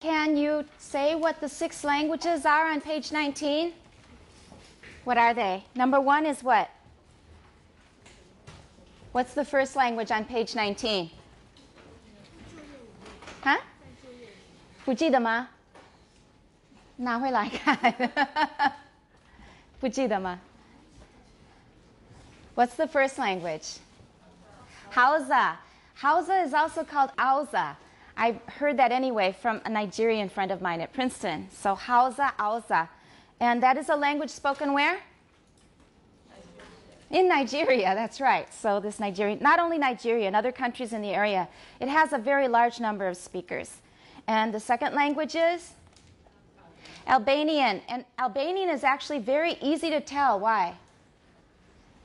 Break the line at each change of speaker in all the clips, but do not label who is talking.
Can you say what the 6 languages are on page 19? What are they? Number 1 is what? What's the first language on page 19? Huh? 不记得吗？拿回来看。不记得吗？ What's the first language? Hausa. Hausa is also called Hausa. I heard that anyway from a Nigerian friend of mine at Princeton. So Hausa, Hausa. And that is a language spoken where? In Nigeria, that's right. So this Nigerian, not only Nigeria, and other countries in the area, it has a very large number of speakers. And the second language is? Albanian. And Albanian is actually very easy to tell. Why?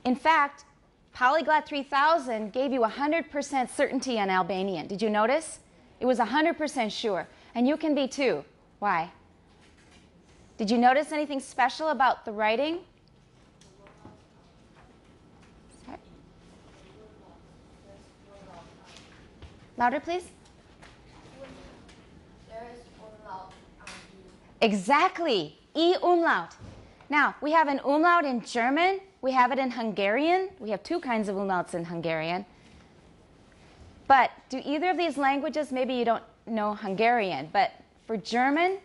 In fact, Polyglot 3000 gave you 100% certainty on Albanian. Did you notice? It was 100% sure. And you can be too. Why? Did you notice anything special about the writing? Sorry. Louder, please.
There is umlaut on
Exactly. E umlaut. Now, we have an umlaut in German. We have it in Hungarian. We have 2 kinds of umlauts in Hungarian. But do either of these languages, maybe you don't know Hungarian, but for German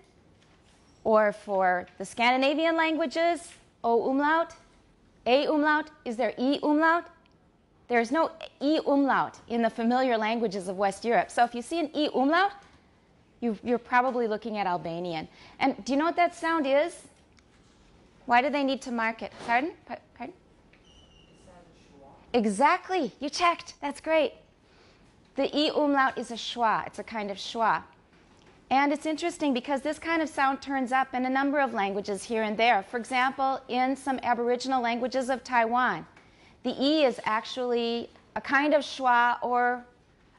or for the Scandinavian languages, O umlaut, A umlaut, is there E umlaut? There's no E umlaut in the familiar languages of West Europe. So if you see an E umlaut, you're probably looking at Albanian. And do you know what that sound is? Why do they need to mark it? Pardon? Pardon? Exactly. You checked. That's great. The E umlaut is a schwa. It's a kind of schwa. And it's interesting because this kind of sound turns up in a number of languages here and there. For example, in some Aboriginal languages of Taiwan, the E is actually a kind of schwa or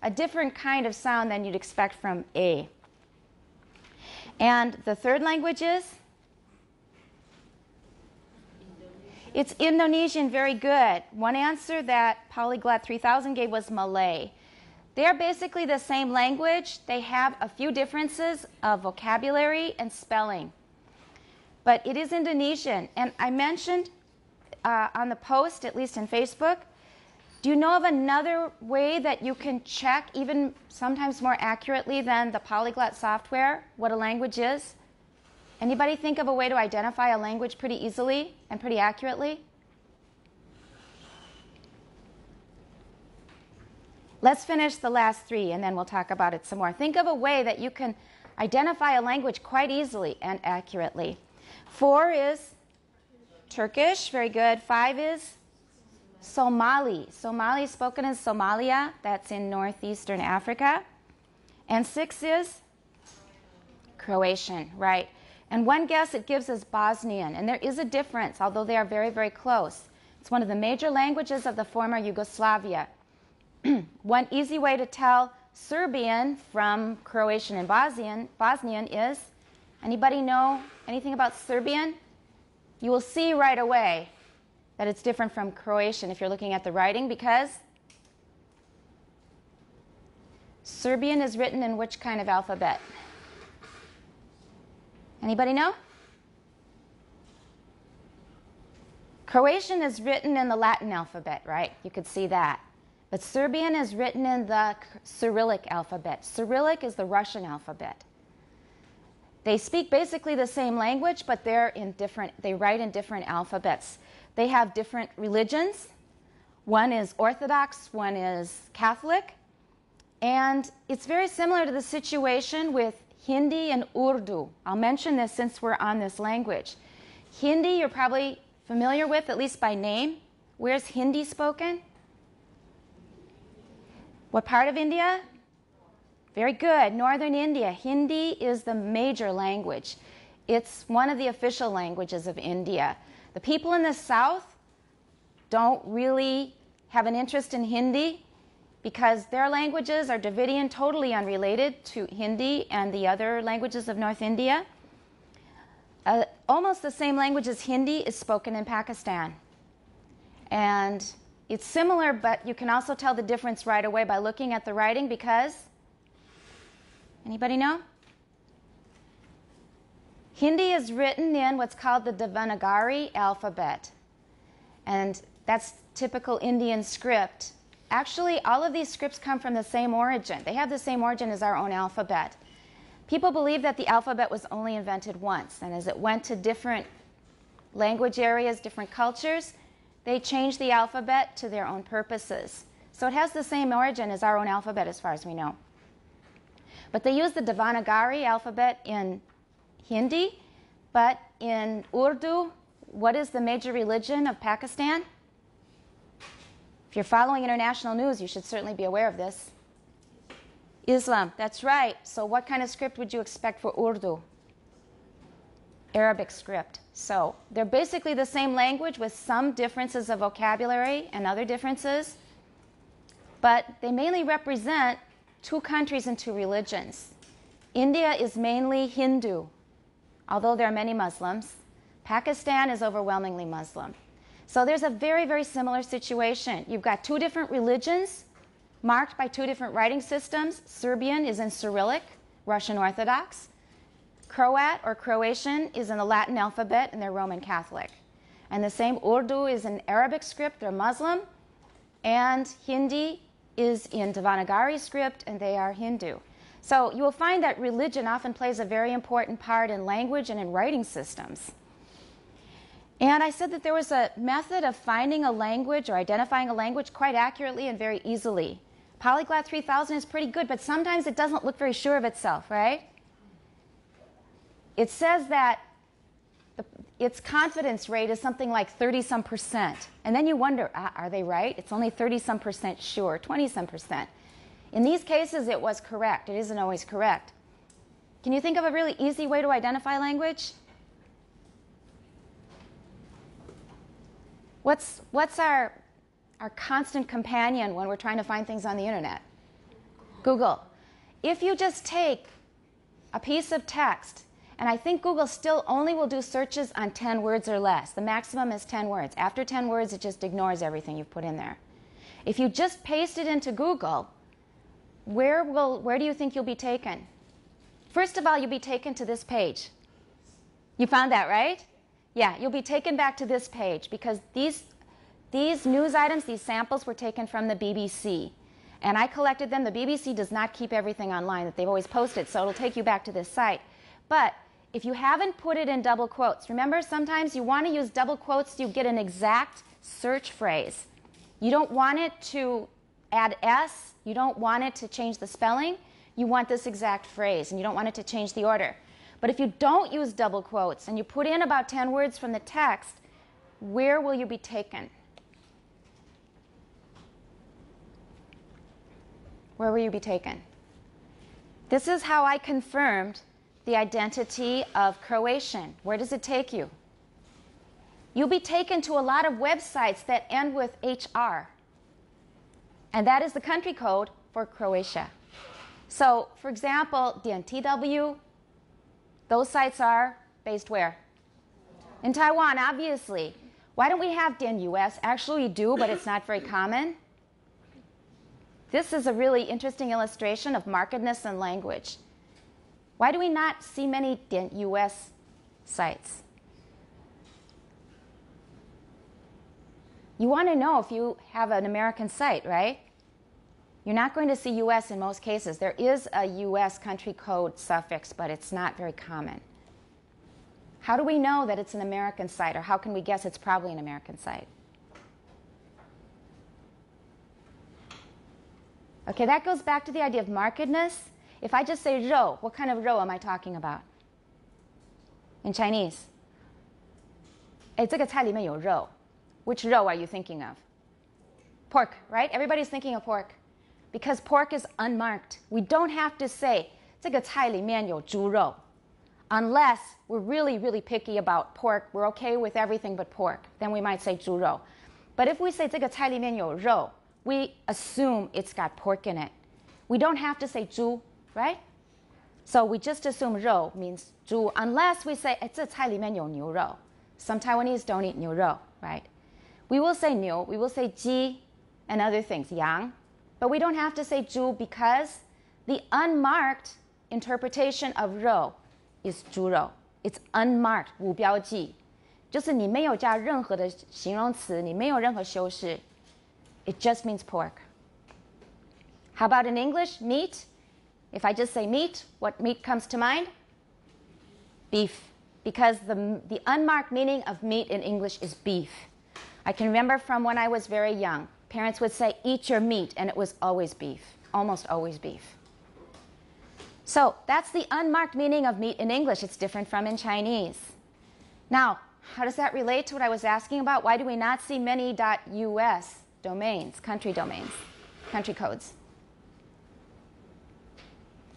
a different kind of sound than you'd expect from A. And the third language is? It's Indonesian. Very good. One answer that Polyglot 3000 gave was Malay. They are basically the same language. They have a few differences of vocabulary and spelling. But it is Indonesian. And I mentioned on the post, at least in Facebook, do you know of another way that you can check, even sometimes more accurately than the Polyglot software, what a language is? Anybody think of a way to identify a language pretty easily and pretty accurately? Let's finish the last 3 and then we'll talk about it some more. Think of a way that you can identify a language quite easily and accurately. 4 is Turkish. Very good. 5 is Somali. Somali is spoken in Somalia. That's in northeastern Africa. And 6 is Croatian. Right. And one guess it gives us Bosnian. And there is a difference, although they are very, very close. It's one of the major languages of the former Yugoslavia. One easy way to tell Serbian from Croatian and Bosnian is, anybody know anything about Serbian? You will see right away that it's different from Croatian if you're looking at the writing, because Serbian is written in which kind of alphabet? Anybody know? Croatian is written in the Latin alphabet, right? You could see that. But Serbian is written in the Cyrillic alphabet. Cyrillic is the Russian alphabet. They speak basically the same language, but they write in different alphabets. They have different religions. One is Orthodox, one is Catholic. And it's very similar to the situation with Hindi and Urdu. I'll mention this since we're on this language. Hindi you're probably familiar with, at least by name. Where's Hindi spoken? What part of India? Very good. Northern India. Hindi is the major language. It's one of the official languages of India. The people in the south don't really have an interest in Hindi because their languages are Dravidian, totally unrelated to Hindi and the other languages of North India. Almost the same language as Hindi is spoken in Pakistan. And it's similar, but you can also tell the difference right away by looking at the writing because, anybody know? Hindi is written in what's called the Devanagari alphabet. And that's typical Indian script. Actually, all of these scripts come from the same origin. They have the same origin as our own alphabet. People believe that the alphabet was only invented once, and as it went to different language areas, different cultures, they changed the alphabet to their own purposes. So it has the same origin as our own alphabet as far as we know. But they use the Devanagari alphabet in Hindi, but in Urdu, what is the major religion of Pakistan? If you're following international news, you should certainly be aware of this. Islam, that's right. So what kind of script would you expect for Urdu? Arabic script. So they're basically the same language with some differences of vocabulary and other differences, but they mainly represent two countries and two religions. India is mainly Hindu, although there are many Muslims. Pakistan is overwhelmingly Muslim. So there's a very, very similar situation. You've got two different religions marked by two different writing systems. Serbian is in Cyrillic, Russian Orthodox. Croat or Croatian is in the Latin alphabet, and they're Roman Catholic. And the same Urdu is in Arabic script, they're Muslim. And Hindi is in Devanagari script, and they are Hindu. So you will find that religion often plays a very important part in language and in writing systems. And I said that there was a method of finding a language or identifying a language quite accurately and very easily. Polyglot 3000 is pretty good, but sometimes it doesn't look very sure of itself, right? It says that its confidence rate is something like 30-some%. And then you wonder, are they right? It's only 30-some% sure, 20-some%. In these cases, it was correct. It isn't always correct. Can you think of a really easy way to identify language? What's our constant companion when we're trying to find things on the internet? Google. If you just take a piece of text, and I think Google still only will do searches on 10 words or less. The maximum is 10 words. After 10 words, it just ignores everything you've put in there. If you just paste it into Google, where do you think you'll be taken? First of all, you'll be taken to this page. You found that, right? Yeah, you'll be taken back to this page because these news items, these samples were taken from the BBC. And I collected them. The BBC does not keep everything online that they've always posted, so it'll take you back to this site. But if you haven't put it in double quotes, remember sometimes you want to use double quotes so you get an exact search phrase. You don't want it to add S. You don't want it to change the spelling. You want this exact phrase, and you don't want it to change the order. But if you don't use double quotes and you put in about 10 words from the text, where will you be taken? Where will you be taken? This is how I confirmed the identity of Croatian. Where does it take you? You'll be taken to a lot of websites that end with HR. And that is the country code for Croatia. So, for example, DNTW, those sites are based where? In Taiwan, obviously. Why don't we have DNUS? Actually, we do, but it's not very common. This is a really interesting illustration of markedness in language. Why do we not see many US sites? You want to know if you have an American site, right? You're not going to see US in most cases. There is a US country code suffix, but it's not very common. How do we know that it's an American site, or how can we guess it's probably an American site? Okay, that goes back to the idea of markedness. If I just say rou, what kind of rou am I talking about? In Chinese? 哎，这个菜里面有肉. Which rou are you thinking of? Pork, right? Everybody's thinking of pork. Because pork is unmarked. We don't have to say 这个菜里面有猪肉. Unless we're really, really picky about pork, we're okay with everything but pork. Then we might say 猪肉. But if we say 这个菜里面有肉, we assume it's got pork in it. We don't have to say 猪, right? So we just assume 肉 means 猪, unless we say 这菜里面有牛肉. Some Taiwanese don't eat 牛肉, right? We will say 牛, we will say 鸡 and other things, 羊. But we don't have to say 猪 because the unmarked interpretation of 肉 is 猪肉. It's unmarked, 无标记，就是你没有加任何的形容词，你没有任何修饰。It just means pork. How about in English, meat? If I just say meat, what meat comes to mind? Beef. Because the unmarked meaning of meat in English is beef. I can remember from when I was very young, parents would say, eat your meat, and it was always beef, almost always beef. So that's the unmarked meaning of meat in English. It's different from in Chinese. Now, how does that relate to what I was asking about? Why do we not see many .us domains, country codes?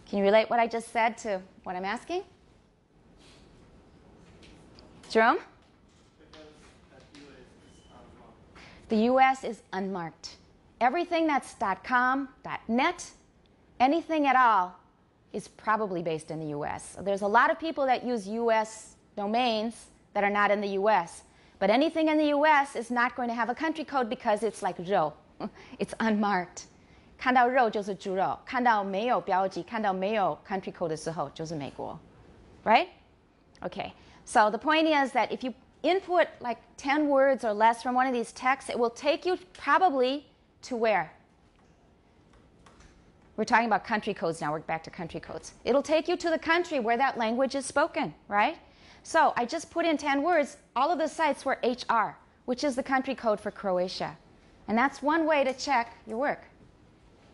Can you relate what I just said to what I'm asking? Jerome? The US is unmarked. Everything that's .com, .net, anything at all is probably based in the US. So there's a lot of people that use US domains that are not in the US. But anything in the US is not going to have a country code because it's like 肉. It's unmarked. 看到肉就是猪肉，看到没有标记，看到没有 country code 的时候就是美国。Right? Okay. So the point is that if you input like 10 words or less from one of these texts, it will take you probably to where? We're talking about country codes now. We're back to country codes. It'll take you to the country where that language is spoken, right? So I just put in 10 words. All of the sites were HR, which is the country code for Croatia. And that's one way to check your work.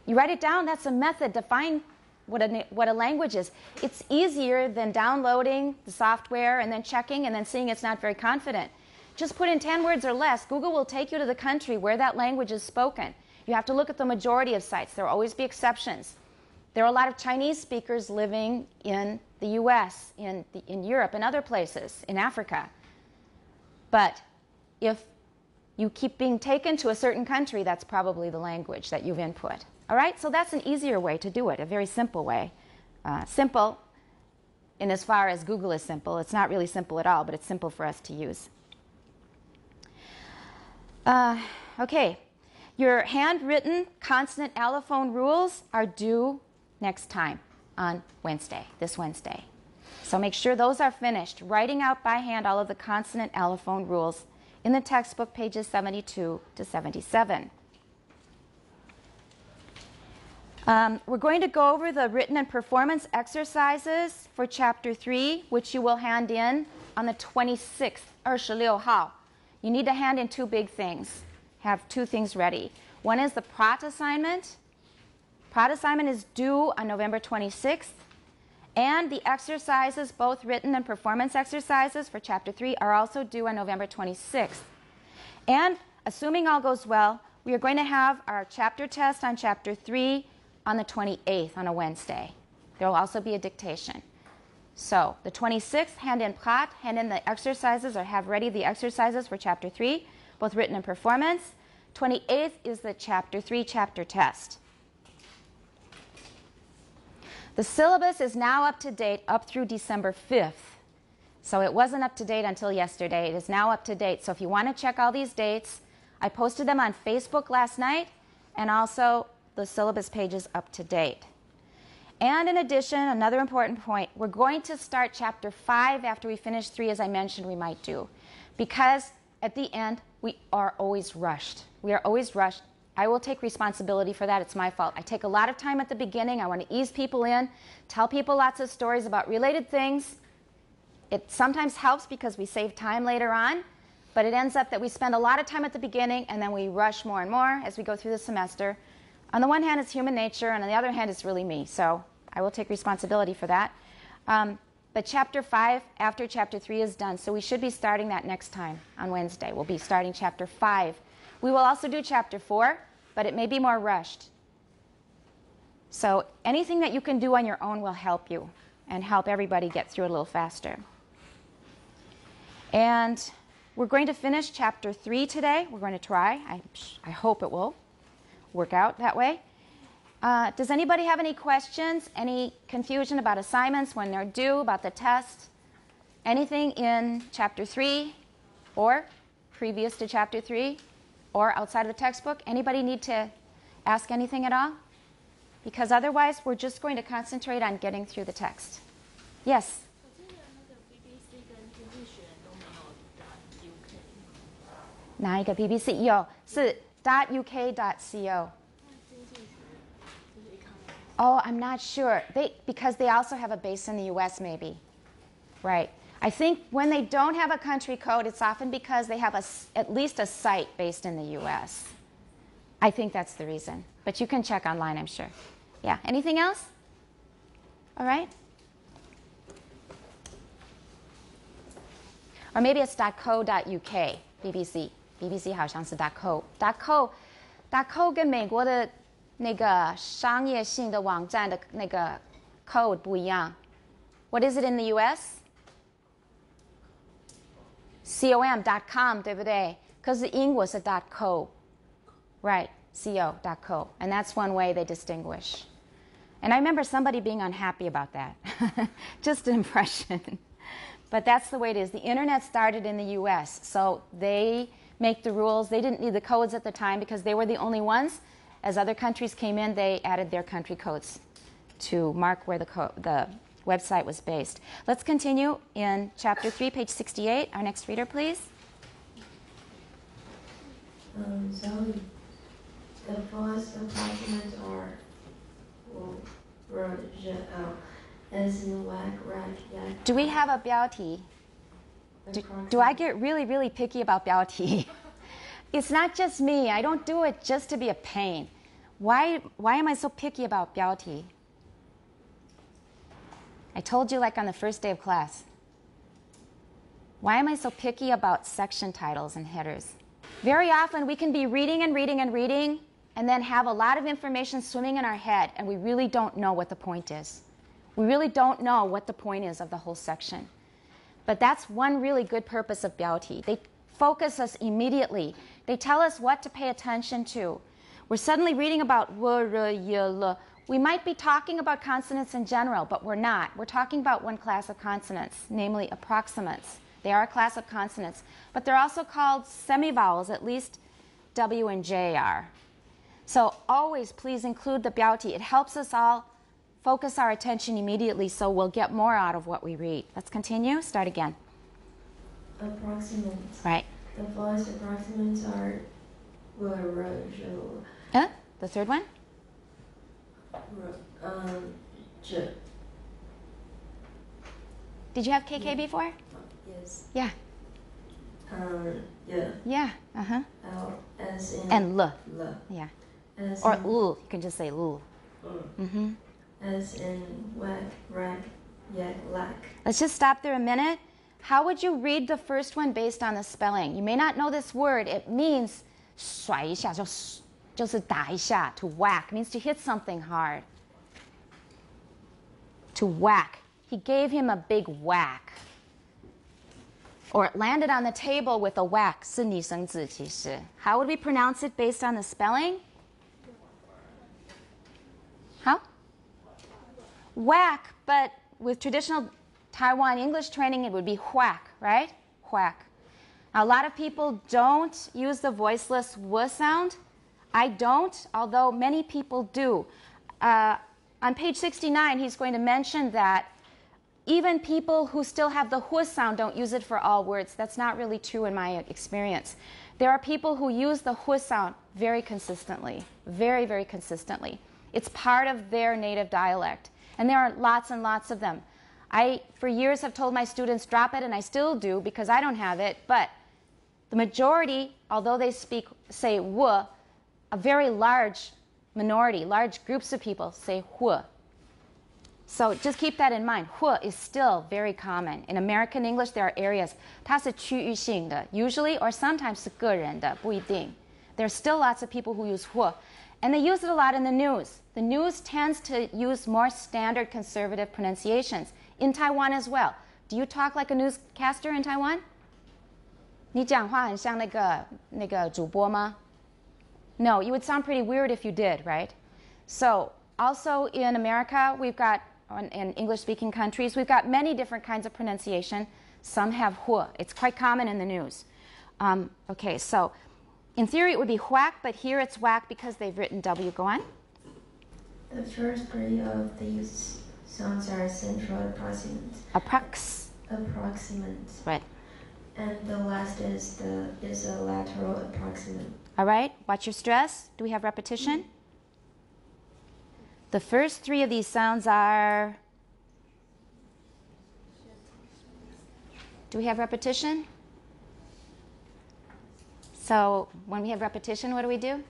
You write it down. That's a method to find what a language is. It's easier than downloading the software and then checking and then seeing it's not very confident. Just put in 10 words or less. Google will take you to the country where that language is spoken. You have to look at the majority of sites. There will always be exceptions. There are a lot of Chinese speakers living in the US, in Europe, and other places, in Africa. But if you keep being taken to a certain country, that's probably the language that you've input. All right? So that's an easier way to do it, a very simple way. Simple in as far as Google is simple. It's not really simple at all, but it's simple for us to use. Okay. Your handwritten consonant allophone rules are due next time on Wednesday, this Wednesday. So make sure those are finished. Writing out by hand all of the consonant allophone rules in the textbook, pages 72 to 77. We're going to go over the written and performance exercises for Chapter 3, which you will hand in on the 26th, 26号. You need to hand in two big things. Have two things ready. One is the Pratt assignment. Pratt assignment is due on November 26th. And the exercises, both written and performance exercises for Chapter 3, are also due on November 26th. And assuming all goes well, we are going to have our chapter test on Chapter 3 on the 28th, on a Wednesday. There will also be a dictation. So the 26th, hand in Pratt, hand in the exercises, or have ready the exercises for Chapter 3, both written and performance. 28th is the Chapter 3 chapter test. The syllabus is now up to date up through December 5th. So it wasn't up to date until yesterday. It is now up to date. So if you want to check all these dates, I posted them on Facebook last night, and also the syllabus page is up to date. And in addition, another important point, we're going to start Chapter 5 after we finish 3, as I mentioned we might do. Because at the end, we are always rushed. We are always rushed. I will take responsibility for that. It's my fault. I take a lot of time at the beginning. I want to ease people in, tell people lots of stories about related things. It sometimes helps because we save time later on, but it ends up that we spend a lot of time at the beginning and then we rush more and more as we go through the semester. On the one hand, it's human nature, and on the other hand, it's really me. So I will take responsibility for that. But Chapter 5 after Chapter 3 is done, so we should be starting that next time on Wednesday. We'll be starting Chapter 5. We will also do Chapter 4, but it may be more rushed. So anything that you can do on your own will help you and help everybody get through it a little faster. And we're going to finish Chapter 3 today. We're going to try. I hope it will work out that way. Does anybody have any questions, any confusion about assignments when they're due, about the test? Anything in Chapter 3 or previous to Chapter 3 or outside of the textbook? Anybody need to ask anything at all? Because otherwise, we're just going to concentrate on getting through the text. Yes?
可是那个 BBC
哪一个 BBC 有是 .uk.co. Oh, I'm not sure. Because they also have a base in the U.S. maybe. Right. I think when they don't have a country code, it's often because they have at least a site based in the U.S. I think that's the reason. But you can check online, I'm sure. Yeah. Anything else? All right. Or maybe it's .co.uk, BBC. BBC 好像是 .co. .co 跟美国的那个商业性的网站的那个 code 不一样。What is it in the U.S.? .com, 对不对？可是英国是 .co. Right, .co. And that's one way they distinguish. And I remember somebody being unhappy about that. Just an impression. But that's the way it is. The internet started in the U.S., so they make the rules. They didn't need the codes at the time because they were the only ones. As other countries came in, they added their country codes to mark where the website was based. Let's continue in Chapter 3, page 68. Our next reader, please.
Zoe, the first approximants are as in whack, rack, yak.
Do we have a 标题? Do I get really, really picky about 标题? It's not just me. I don't do it just to be a pain. Why am I so picky about 标题? I told you like on the first day of class. Why am I so picky about section titles and headers? Very often we can be reading and reading and reading and then have a lot of information swimming in our head and we really don't know what the point is. We really don't know what the point is of the whole section. But that's one really good purpose of 标题. They focus us immediately. They tell us what to pay attention to. We're suddenly reading about w, r, y, l. We might be talking about consonants in general, but we're not. We're talking about one class of consonants, namely approximants. They are a class of consonants, but they're also called semivowels, at least W and J are. So always please include the 标题. It helps us all focus our attention immediately so we'll get more out of what we read. Let's continue. Start again.
Approximants.
Right.
The first approximants are
The third one?
J.
Did you have KK before?
Yes.
Yeah.
Yeah.
Yeah. Uh-huh.
L as in
And L.
L.
Yeah.
As
Or
in,
L. You can just say L. Mm-hmm.
As in whack, rack, yak, lack.
Let's just stop there a minute. How would you read the first one based on the spelling? You may not know this word. It means 甩一下,就是打一下, to whack. Means to hit something hard. To whack. He gave him a big whack. Or it landed on the table with a whack. 是拟声字其实. How would we pronounce it based on the spelling? How? Whack, but with traditional Taiwan English training, it would be whack, right? Whack. Now, a lot of people don't use the voiceless w sound. I don't, although many people do. On page 69, he's going to mention that even people who still have the hu sound don't use it for all words. That's not really true in my experience. There are people who use the hu sound very consistently, very, very consistently. It's part of their native dialect. And there are lots and lots of them. I, for years, have told my students, drop it, and I still do because I don't have it. But the majority, although they say wu, a very large minority, large groups of people say hu. So just keep that in mind. Hu is still very common. In American English, there are areas, 它是区域性的, usually or sometimes 是个人的, 不一定. There are still lots of people who use hu. And they use it a lot in the news. The news tends to use more standard conservative pronunciations. In Taiwan as well. Do you talk like a newscaster in Taiwan? 你讲话很像那个主播吗? No, you would sound pretty weird if you did, right? So, also in America, we've got, in English-speaking countries, we've got many different kinds of pronunciation. Some have hu. It's quite common in the news. Okay, so in theory it would be whack, but here it's whack because they've written W. Go on.
The first three of these sounds are central approximants.
Approximants.
Approximants.
Right.
And the last is a lateral approximant.
All right, watch your stress. Do we have repetition? The first three of these sounds are... Do we have repetition? So when we have repetition, what do?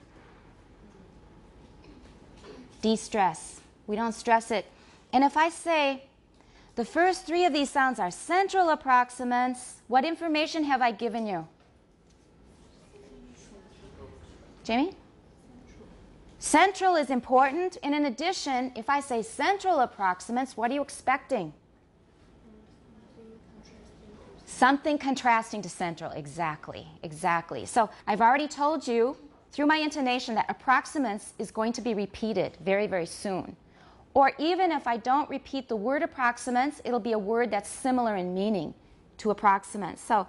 De-stress. We don't stress it. And if I say the first three of these sounds are central approximants, what information have I given you? Jamie? Central is important, and in addition, if I say central approximants, what are you expecting? Something contrasting to central, exactly. So I've already told you through my intonation that approximants is going to be repeated very, very soon. Or even if I don't repeat the word approximants, it'll be a word that's similar in meaning to approximants. So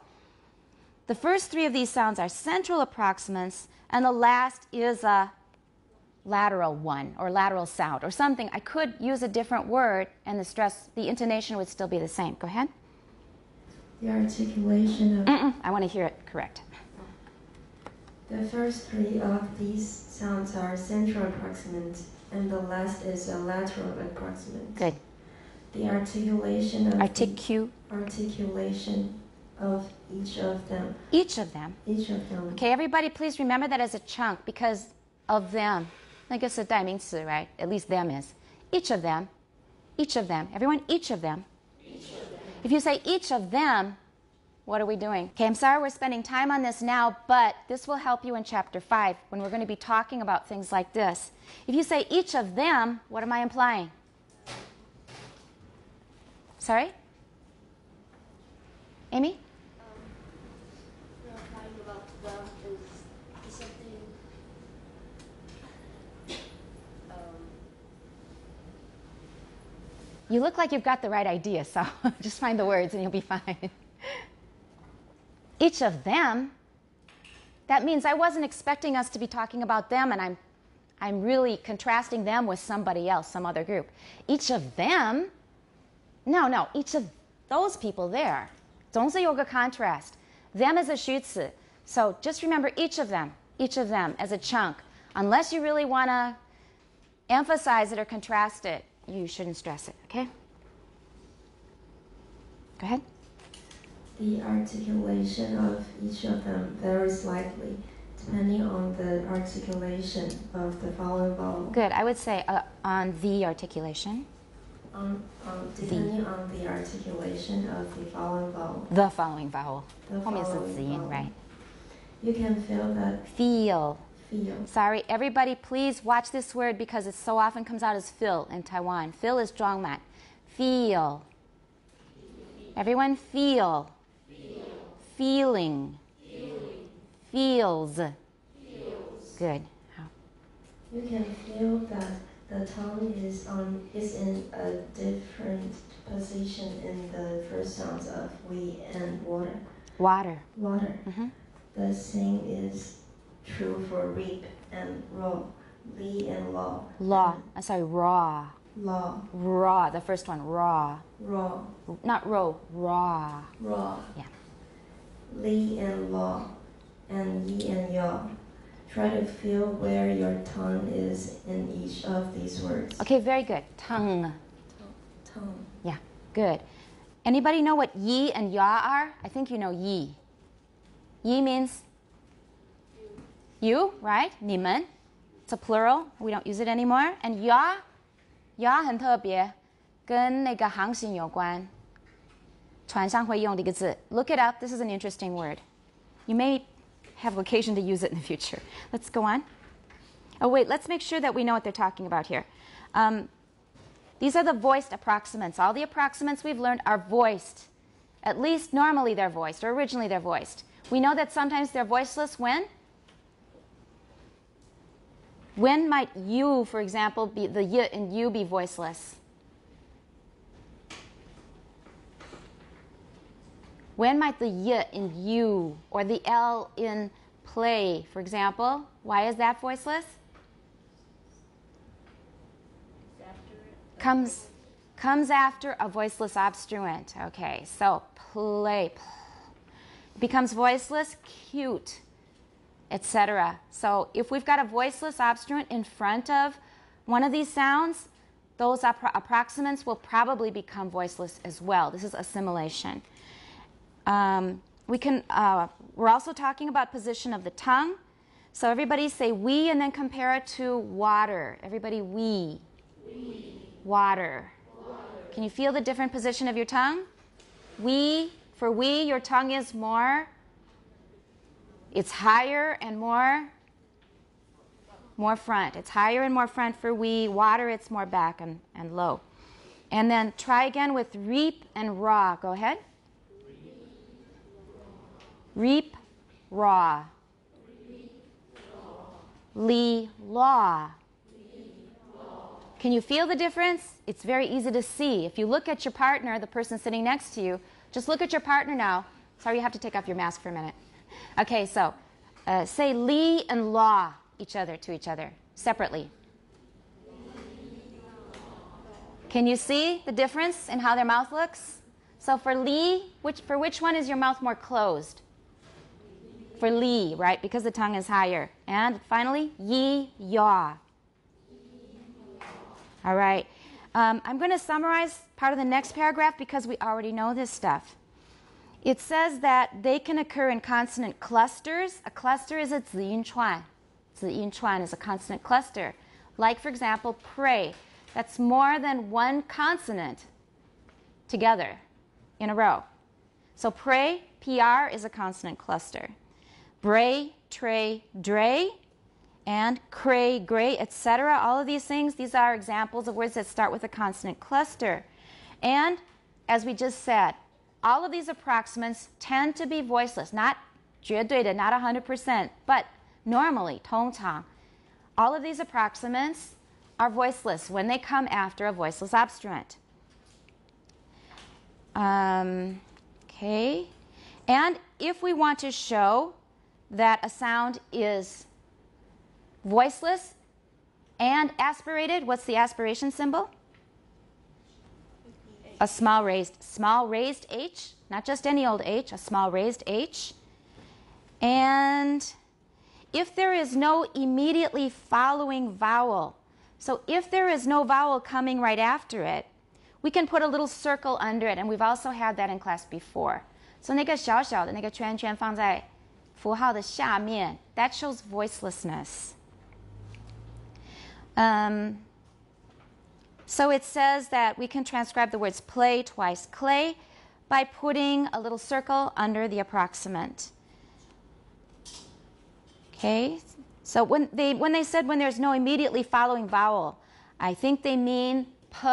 the first three of these sounds are central approximants, and the last is a lateral one or lateral sound or something. I could use a different word and the intonation would still be the same. Go ahead.
The articulation of...
I want to hear it correct.
The first three of these sounds are central approximants, and the last is a lateral approximant.
Good.
The articulation of articulation of each of them.
Each of them. Okay, everybody please remember that as a chunk because of them. I guess it's a 代名词, right? At least them is. Each of them. Everyone, each of them. If you say each of them, what are we doing? Okay, I'm sorry we're spending time on this now, but this will help you in Chapter 5 when we're going to be talking about things like this. If you say each of them, what am I implying? Sorry? Amy?
We're talking about them is something...
You look like you've got the right idea, so just find the words and you'll be fine. Each of them, that means I wasn't expecting us to be talking about them, and I'm really contrasting them with somebody else, some other group. Each of them, no, each of those people there. 总是有个 contrast. Them is a 虚词. So just remember each of them as a chunk. Unless you really want to emphasize it or contrast it, you shouldn't stress it, okay? Go ahead.
The articulation of each of them varies slightly depending on the articulation of the following vowel.
Good. I would say on the articulation.
Depending on the articulation of the following vowel.
The following vowel.
The following vowel.
Right.
You can feel that.
Feel.
Feel.
Sorry, everybody, please watch this word because it so often comes out as feel in Taiwan. Feel is 装满. Feel. Everyone feel. Feeling. Feels. Good. How?
You can feel that the tongue is in a different position in the first sounds of we and water.
Water.
Mm-hmm. The same is true for reap and raw, li and law.
Law. Raw.
Law.
Raw. The first one, raw.
Raw.
Not row, raw.
Raw.
Yeah.
Li and law, and yi and yaw. Try to feel where your tongue is in each of these words.
Okay, very good. Tongue.
Tongue.
Yeah, good. Anybody know what yi and ya are? I think you know yi. Yi means you, right? 你们. It's a plural. We don't use it anymore. And ya 很特别，跟那个航行有关。船上会用的一个字. Look it up. This is an interesting word. You may have occasion to use it in the future. Let's go on. Oh, wait. Let's make sure that we know what they're talking about here. These are the voiced approximants. All the approximants we've learned are voiced. At least normally they're voiced, or originally they're voiced. We know that sometimes they're voiceless when? When might you, for example, be the y in you be voiceless? When might the y in you or the l in play, for example, why is that voiceless? Comes after a voiceless obstruent. Okay, so play. It becomes voiceless, cute, etc. So if we've got a voiceless obstruent in front of one of these sounds, those approximants will probably become voiceless as well. This is assimilation. We're also talking about position of the tongue. So everybody say we and then compare it to water. Everybody, we. Water. Can you feel the different position of your tongue? For we, your tongue is more, it's higher and more front. It's higher and more front for we. Water, it's more back and low. And then try again with reap and raw. Go ahead. Reap, raw. Li, law. Can you feel the difference? It's very easy to see. If you look at your partner, the person sitting next to you, just look at your partner now. Sorry, you have to take off your mask for a minute. Okay, so say li and law to each other separately. Can you see the difference in how their mouth looks? So for li, for which one is your mouth more closed? For li, right? Because the tongue is higher. And finally, yi, yaw. All right. I'm going to summarize part of the next paragraph because we already know this stuff. It says that they can occur in consonant clusters. A cluster is a ziyin chuan. Ziyin chuan is a consonant cluster. Like, for example, pray. That's more than one consonant together in a row. So pray, PR, is a consonant cluster. Bray, tray, dray, and cray, gray, etc. All of these things, these are examples of words that start with a consonant cluster. And as we just said, all of these approximants tend to be voiceless, not 绝对的, not 100%, but normally, 通常, all of these approximants are voiceless when they come after a voiceless obstruent. Okay. And if we want to show that a sound is voiceless and aspirated, what's the aspiration symbol? A small raised H, not just any old H, a small raised H. And if there is no immediately following vowel, so if there is no vowel coming right after it, we can put a little circle under it, and we've also had that in class before. So 那个小小的那个圈圈放在符号的下面, that shows voicelessness. So it says that we can transcribe the words play twice clay by putting a little circle under the approximant. Okay, so when they said when there's no immediately following vowel, I think they mean p,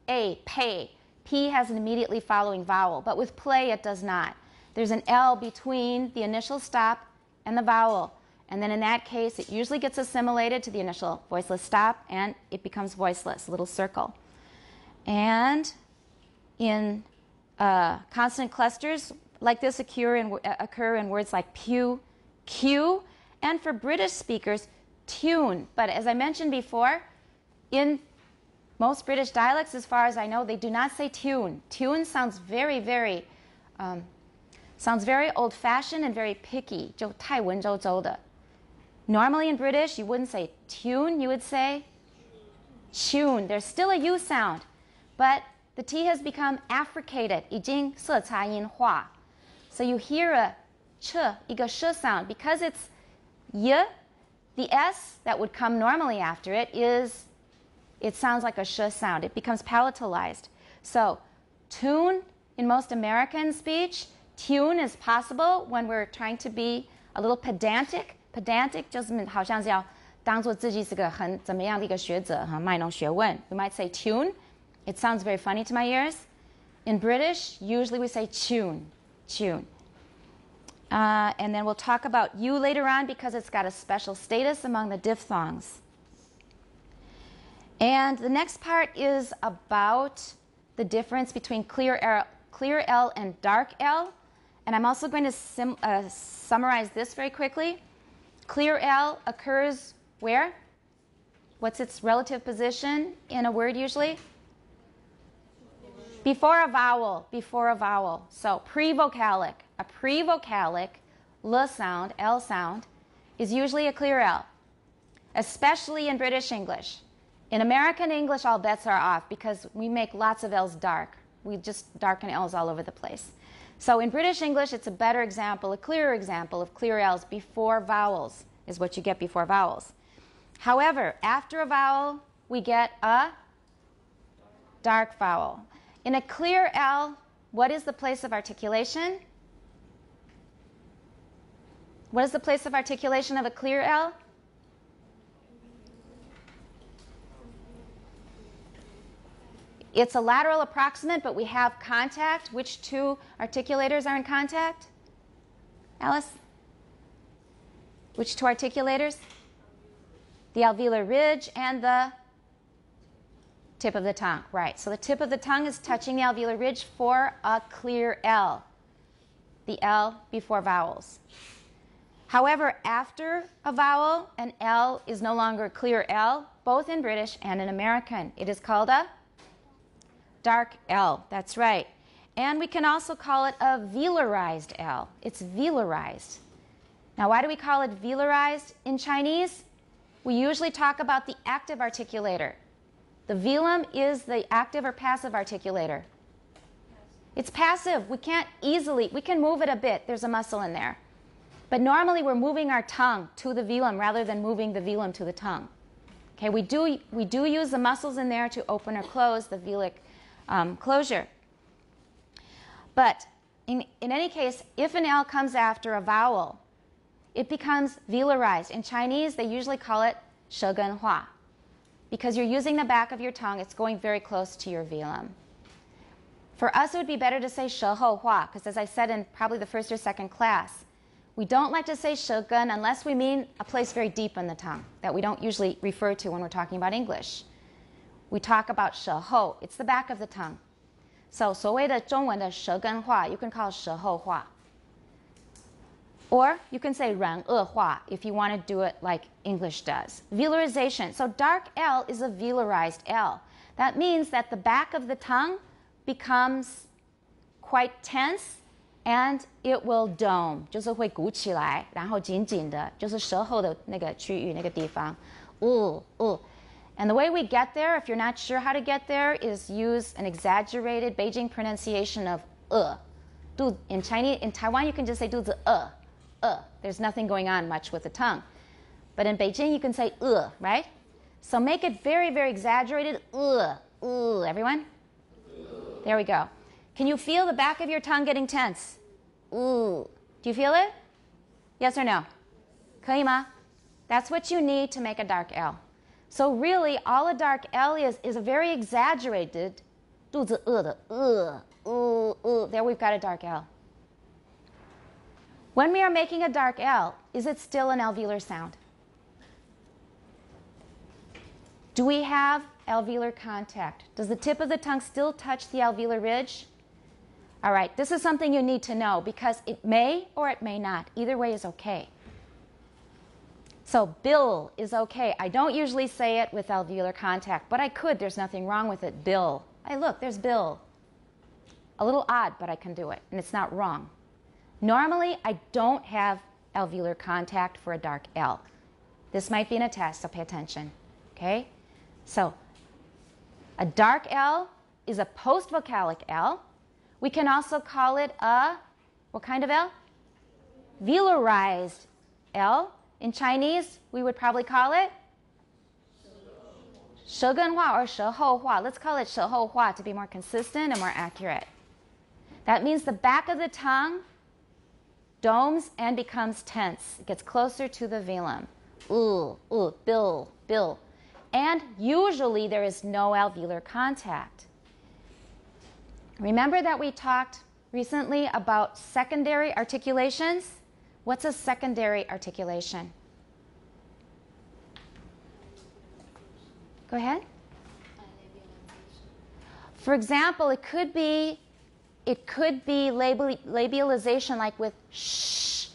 pay. P has an immediately following vowel, but with play it does not. There's an L between the initial stop and the vowel. And then in that case, it usually gets assimilated to the initial voiceless stop, and it becomes voiceless, a little circle. And in consonant clusters like this occur in words like pew, cue, and for British speakers, tune. But as I mentioned before, in most British dialects, as far as I know, they do not say tune. Tune sounds very, very old-fashioned and very picky. 就太文绉绉的. Normally in British, you wouldn't say tune, you would say tune. There's still a U sound, but the T has become affricated, 已经色彩音化. So you hear a ch, 一个 sh sound. Because it's y, the S that would come normally after it sounds like a sh sound. It becomes palatalized. So tune, in most American speech, tune is possible when we're trying to be a little pedantic. Pedantic 就是好像是要当作自己是个很怎么样的一个学者哈，卖弄学问. We might say tune. It sounds very funny to my ears. In British, usually we say tune, tune. And then we'll talk about U later on because it's got a special status among the diphthongs. And the next part is about the difference between clear L and dark L. And I'm also going to summarize this very quickly. Clear L occurs where? What's its relative position in a word usually? Before a vowel, before a vowel. So pre-vocalic. a pre-vocalic L sound, is usually a clear L, especially in British English. In American English, all bets are off because we make lots of L's dark. We just darken L's all over the place. So in British English, it's a better example, a clearer example of clear L's before vowels is what you get before vowels. However, after a vowel, we get a dark vowel. In a clear L, what is the place of articulation? What is the place of articulation of a clear L? It's a lateral approximant, but we have contact. Which two articulators are in contact? Alice? Which two articulators? The alveolar ridge and the tip of the tongue. Right. So the tip of the tongue is touching the alveolar ridge for a clear L. The L before vowels. However, after a vowel, an L is no longer a clear L, both in British and in American. It is called a dark L. That's right. And we can also call it a velarized L. It's velarized. Now, why do we call it velarized in Chinese? We usually talk about the active articulator. The velum is the active or passive articulator. It's passive. We can't easily, we can move it a bit. There's a muscle in there. But normally we're moving our tongue to the velum rather than moving the velum to the tongue. Okay, we do use the muscles in there to open or close the velic closure. But in any case, if an L comes after a vowel, it becomes velarized. In Chinese, they usually call it 舌根化. Because you're using the back of your tongue, it's going very close to your velum. For us, it would be better to say 舌后化, because as I said in probably the first or second class, we don't like to say 舌根unless we mean a place very deep in the tongue that we don't usually refer to when we're talking about English. We talk about 舌后. It's the back of the tongue. So 所谓的中文的舌根化, you can call 舌后化. Or you can say 软腭化 if you want to do it like English does. Velarization. So dark L is a velarized L. That means that the back of the tongue becomes quite tense and it will dome. 就是会鼓起来，然后紧紧的，就是舌后的那个区域，那个地方。And the way we get there, if you're not sure how to get there, is use an exaggerated Beijing pronunciation of In Chinese, in Taiwan, you can just say 肚子饿. There's nothing going on much with the tongue. But in Beijing, you can say right? So make it very, very exaggerated. Everyone? There we go. Can you feel the back of your tongue getting tense? Do you feel it? Yes or no? 可以吗? That's what you need to make a dark L. So really, all a dark L is a very exaggerated 肚子饿的 There we've got a dark L. When we are making a dark L, is it still an alveolar sound? Do we have alveolar contact? Does the tip of the tongue still touch the alveolar ridge? All right, this is something you need to know because it may or it may not. Either way is okay. So bill is okay. I don't usually say it with alveolar contact, but I could. There's nothing wrong with it. Bill. Hey, look, there's bill. A little odd, but I can do it, and it's not wrong. Normally, I don't have alveolar contact for a dark L. This might be in a test, so pay attention. Okay? So a dark L is a post-vocalic L. We can also call it a, what kind of L? Velarized L. In Chinese, we would probably call it 舌根化 or 舌后化. Let's call it 舌后化to be more consistent and more accurate. That means the back of the tongue domes and becomes tense. It gets closer to the velum. Bill. And usually there is no alveolar contact. Remember that we talked recently about secondary articulations? What's a secondary articulation? Go ahead. For example, it could be labialization like with sh,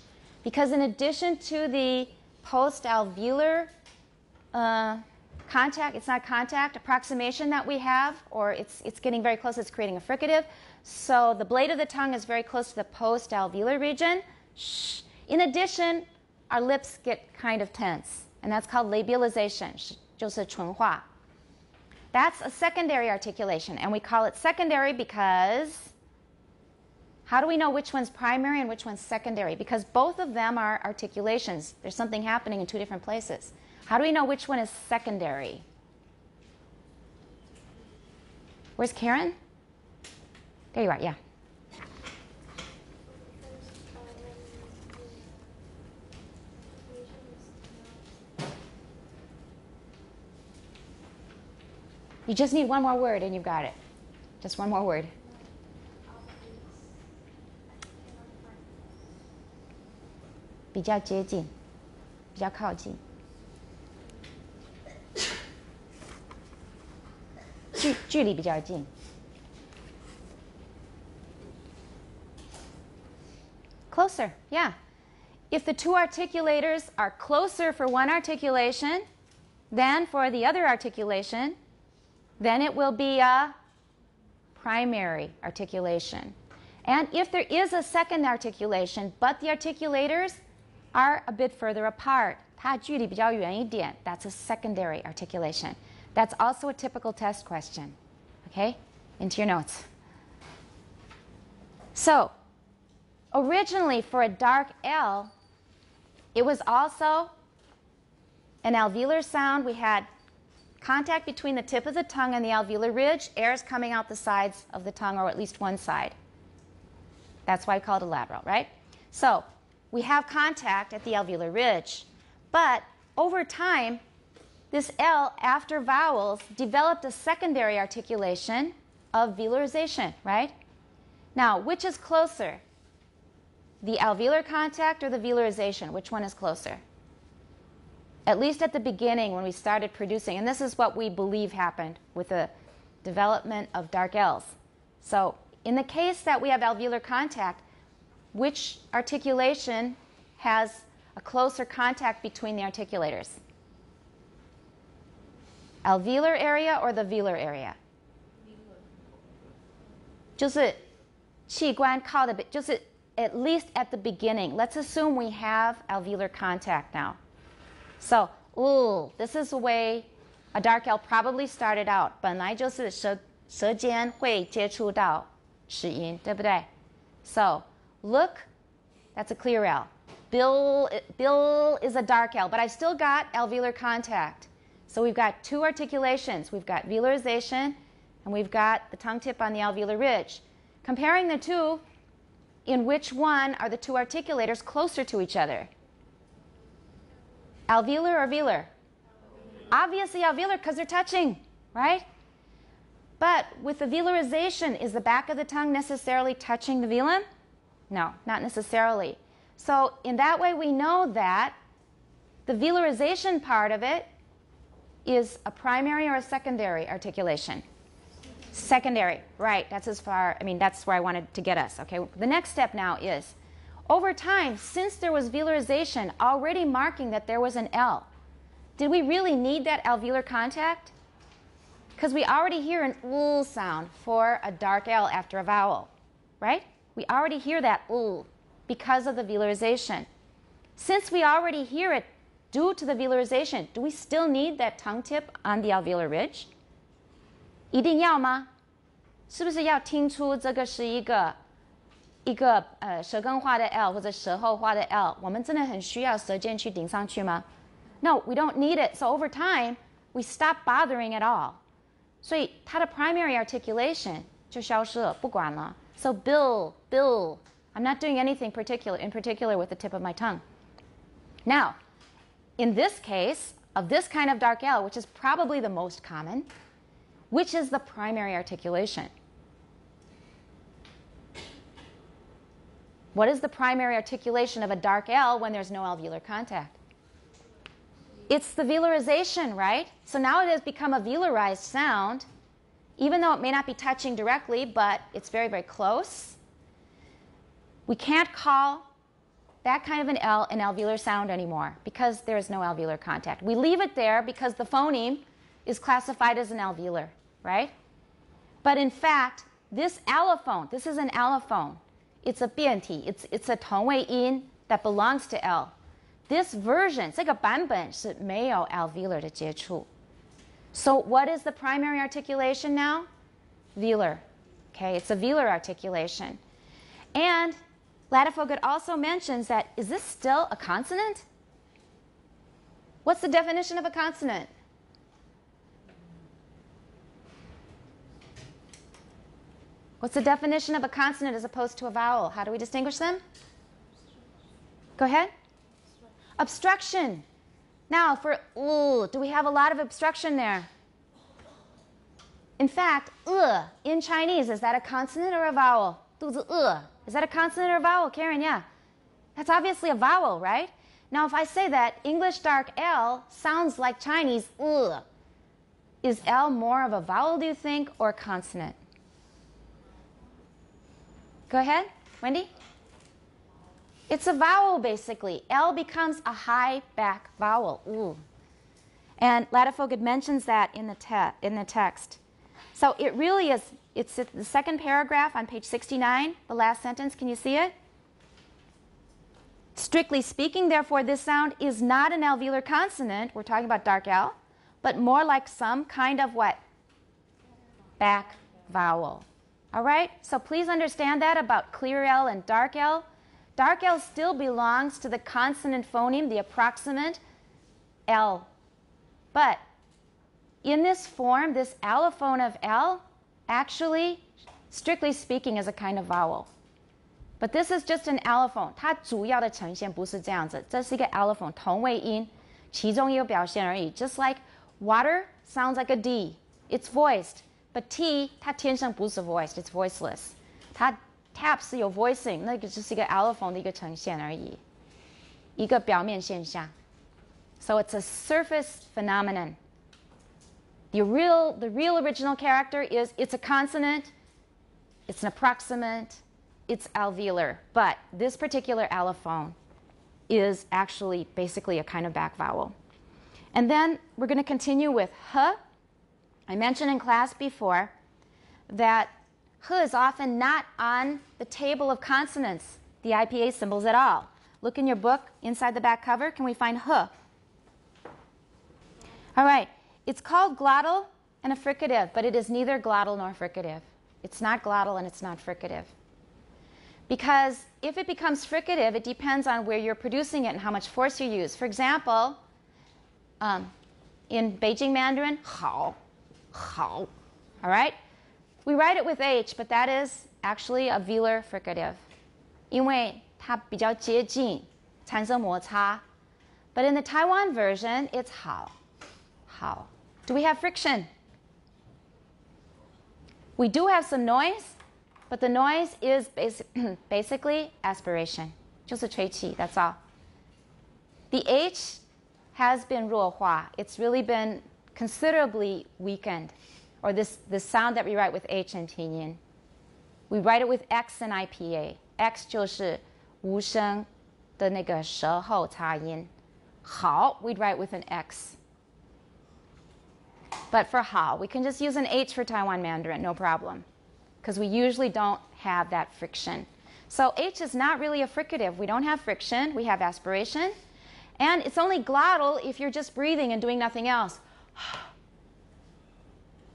because in addition to the post-alveolar Contact, it's not contact. Approximation that we have, or it's getting very close, it's creating a fricative. So the blade of the tongue is very close to the post-alveolar region. Shh. In addition, our lips get kind of tense, and that's called labialization, 就是唇化. That's a secondary articulation, and we call it secondary because how do we know which one's primary and which one's secondary? Because both of them are articulations. There's something happening in two different places. How do we know which one is secondary? Where's Karen? There you are, yeah. You just need one more word and you've got it. Just one more word. 比较接近，比较靠近。距离比较近。Closer, yeah. If the two articulators are closer for one articulation than for the other articulation, then it will be a primary articulation. And if there is a second articulation, but the articulators are a bit further apart, 它距离比较远一点, that's a secondary articulation. That's also a typical test question. Okay? Into your notes. So, originally for a dark L, it was also an alveolar sound. We had contact between the tip of the tongue and the alveolar ridge. Air is coming out the sides of the tongue, or at least one side. That's why I call it a lateral, right? So we have contact at the alveolar ridge. But over time, this L, after vowels, developed a secondary articulation of velarization, right? Now, which is closer? The alveolar contact or the velarization? Which one is closer? At least at the beginning when we started producing, and this is what we believe happened with the development of dark L's. So in the case that we have alveolar contact, which articulation has a closer contact between the articulators? Alveolar area or the velar area? 就是器官靠的，就是 at least at the beginning. Let's assume we have alveolar contact now. So, this is the way a dark L probably started out. 本来就是舌尖会接触到齿龈，对不对? So, look, that's a clear L. Bill is a dark L, but I've still got alveolar contact. So we've got two articulations. We've got velarization, and we've got the tongue tip on the alveolar ridge. Comparing the two, in which one are the two articulators closer to each other? Alveolar or velar? Obviously alveolar because they're touching, right? But with the velarization, is the back of the tongue necessarily touching the velum? No, not necessarily. So in that way, we know that the velarization part of it is a primary or a secondary articulation? Secondary, right. That's as far, that's where I wanted to get us. Okay. The next step now is, over time, since there was velarization already marking that there was an L, did we really need that alveolar contact? Because we already hear an ul sound for a dark L after a vowel, right? We already hear that ul because of the velarization. Since we already hear it due to the velarization, do we still need that tongue tip on the alveolar ridge? 一定要吗？是不是要听出这个是一个舌根化的 L 或者舌后化的 L？ 我们真的很需要舌尖去顶上去吗？ No, we don't need it. So over time, we stop bothering at all. 所以它的 primary articulation 就消失了，不管了。So bill, I'm not doing anything in particular with the tip of my tongue. Now, in this case, of this kind of dark L, which is probably the most common, which is the primary articulation? What is the primary articulation of a dark L when there's no alveolar contact? It's the velarization, right? So now it has become a velarized sound, even though it may not be touching directly, but it's very, very close. We can't call that kind of an alveolar sound anymore because there is no alveolar contact. We leave it there because the phoneme is classified as an alveolar, right? But in fact, this allophone, this is an allophone. It's a 变体, it's a 同位音 that belongs to L. This version, 这个版本是没有 alveolar 的接触. So what is the primary articulation now? Velar. Okay, it's a velar articulation. And Ladefoged also mentions that, is this still a consonant? What's the definition of a consonant? What's the definition of a consonant as opposed to a vowel? How do we distinguish them? Go ahead. Obstruction. Now for do we have a lot of obstruction there? In fact, in Chinese, is that a consonant or a vowel? 肚子饿. Is that a consonant or a vowel, Karen? Yeah. That's obviously a vowel, right? Now if I say that English dark L sounds like Chinese is L more of a vowel, do you think, or a consonant? Go ahead, Wendy. It's a vowel, basically. L becomes a high back vowel. Ooh. And Ladefoged mentions that in the text. So it really is, it's the second paragraph on page 69, the last sentence. Can you see it? Strictly speaking, therefore, this sound is not an alveolar consonant. We're talking about dark L, but more like some kind of what? Back vowel. All right? So please understand that about clear L and dark L. Dark L still belongs to the consonant phoneme, the approximant L. But in this form, this allophone of L, actually, strictly speaking, is a kind of vowel. But this is just an allophone. 它主要的呈现不是这样子，这是一个 allophone 同位音，其中一个表现而已。Just like water sounds like a D, it's voiced. But T 它天生不是 voiced, it's voiceless. 它 tap 是有 voicing, 那个就是一个 allophone 的一个呈现而已，一个表面现象。So it's a surface phenomenon. The real original character is it's a consonant, it's an approximant, it's alveolar. But this particular allophone is actually basically a kind of back vowel. And then we're going to continue with h. I mentioned in class before that h is often not on the table of consonants, the IPA symbols at all. Look in your book, inside the back cover. Can we find h? All right. It's called glottal and a fricative, but it is neither glottal nor fricative. It's not glottal and it's not fricative. Because if it becomes fricative, it depends on where you're producing it and how much force you use. For example, in Beijing Mandarin, 好, 好. All right? We write it with H, but that is actually a velar fricative. 因为它比较接近，产生摩擦. But in the Taiwan version, it's 好, 好. Do we have friction? We do have some noise, but the noise is basically aspiration. 就是吹气, that's all. The H has been 弱化. It's really been considerably weakened. Or this sound that we write with H in Pinyin. We write it with X in IPA. X 就是无声的那个舌后擦音. 好, we'd write with an X. But for hao, we can just use an H for Taiwan Mandarin, no problem. Because we usually don't have that friction. So H is not really a fricative. We don't have friction, we have aspiration. And it's only glottal if you're just breathing and doing nothing else.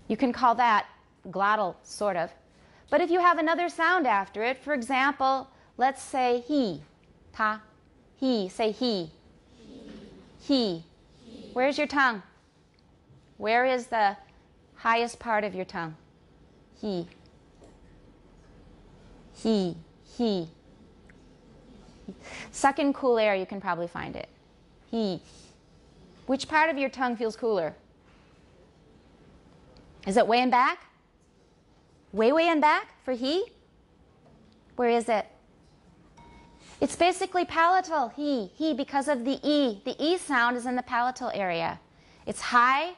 You can call that glottal, sort of. But if you have another sound after it, for example, let's say he, ta, he, say he. He. Where's your tongue? Where is the highest part of your tongue? He. He. He. Suck in cool air, you can probably find it. He. Which part of your tongue feels cooler? Is it way in back? Way in back for he? Where is it? It's basically palatal, he, because of the E. The E sound is in the palatal area. It's high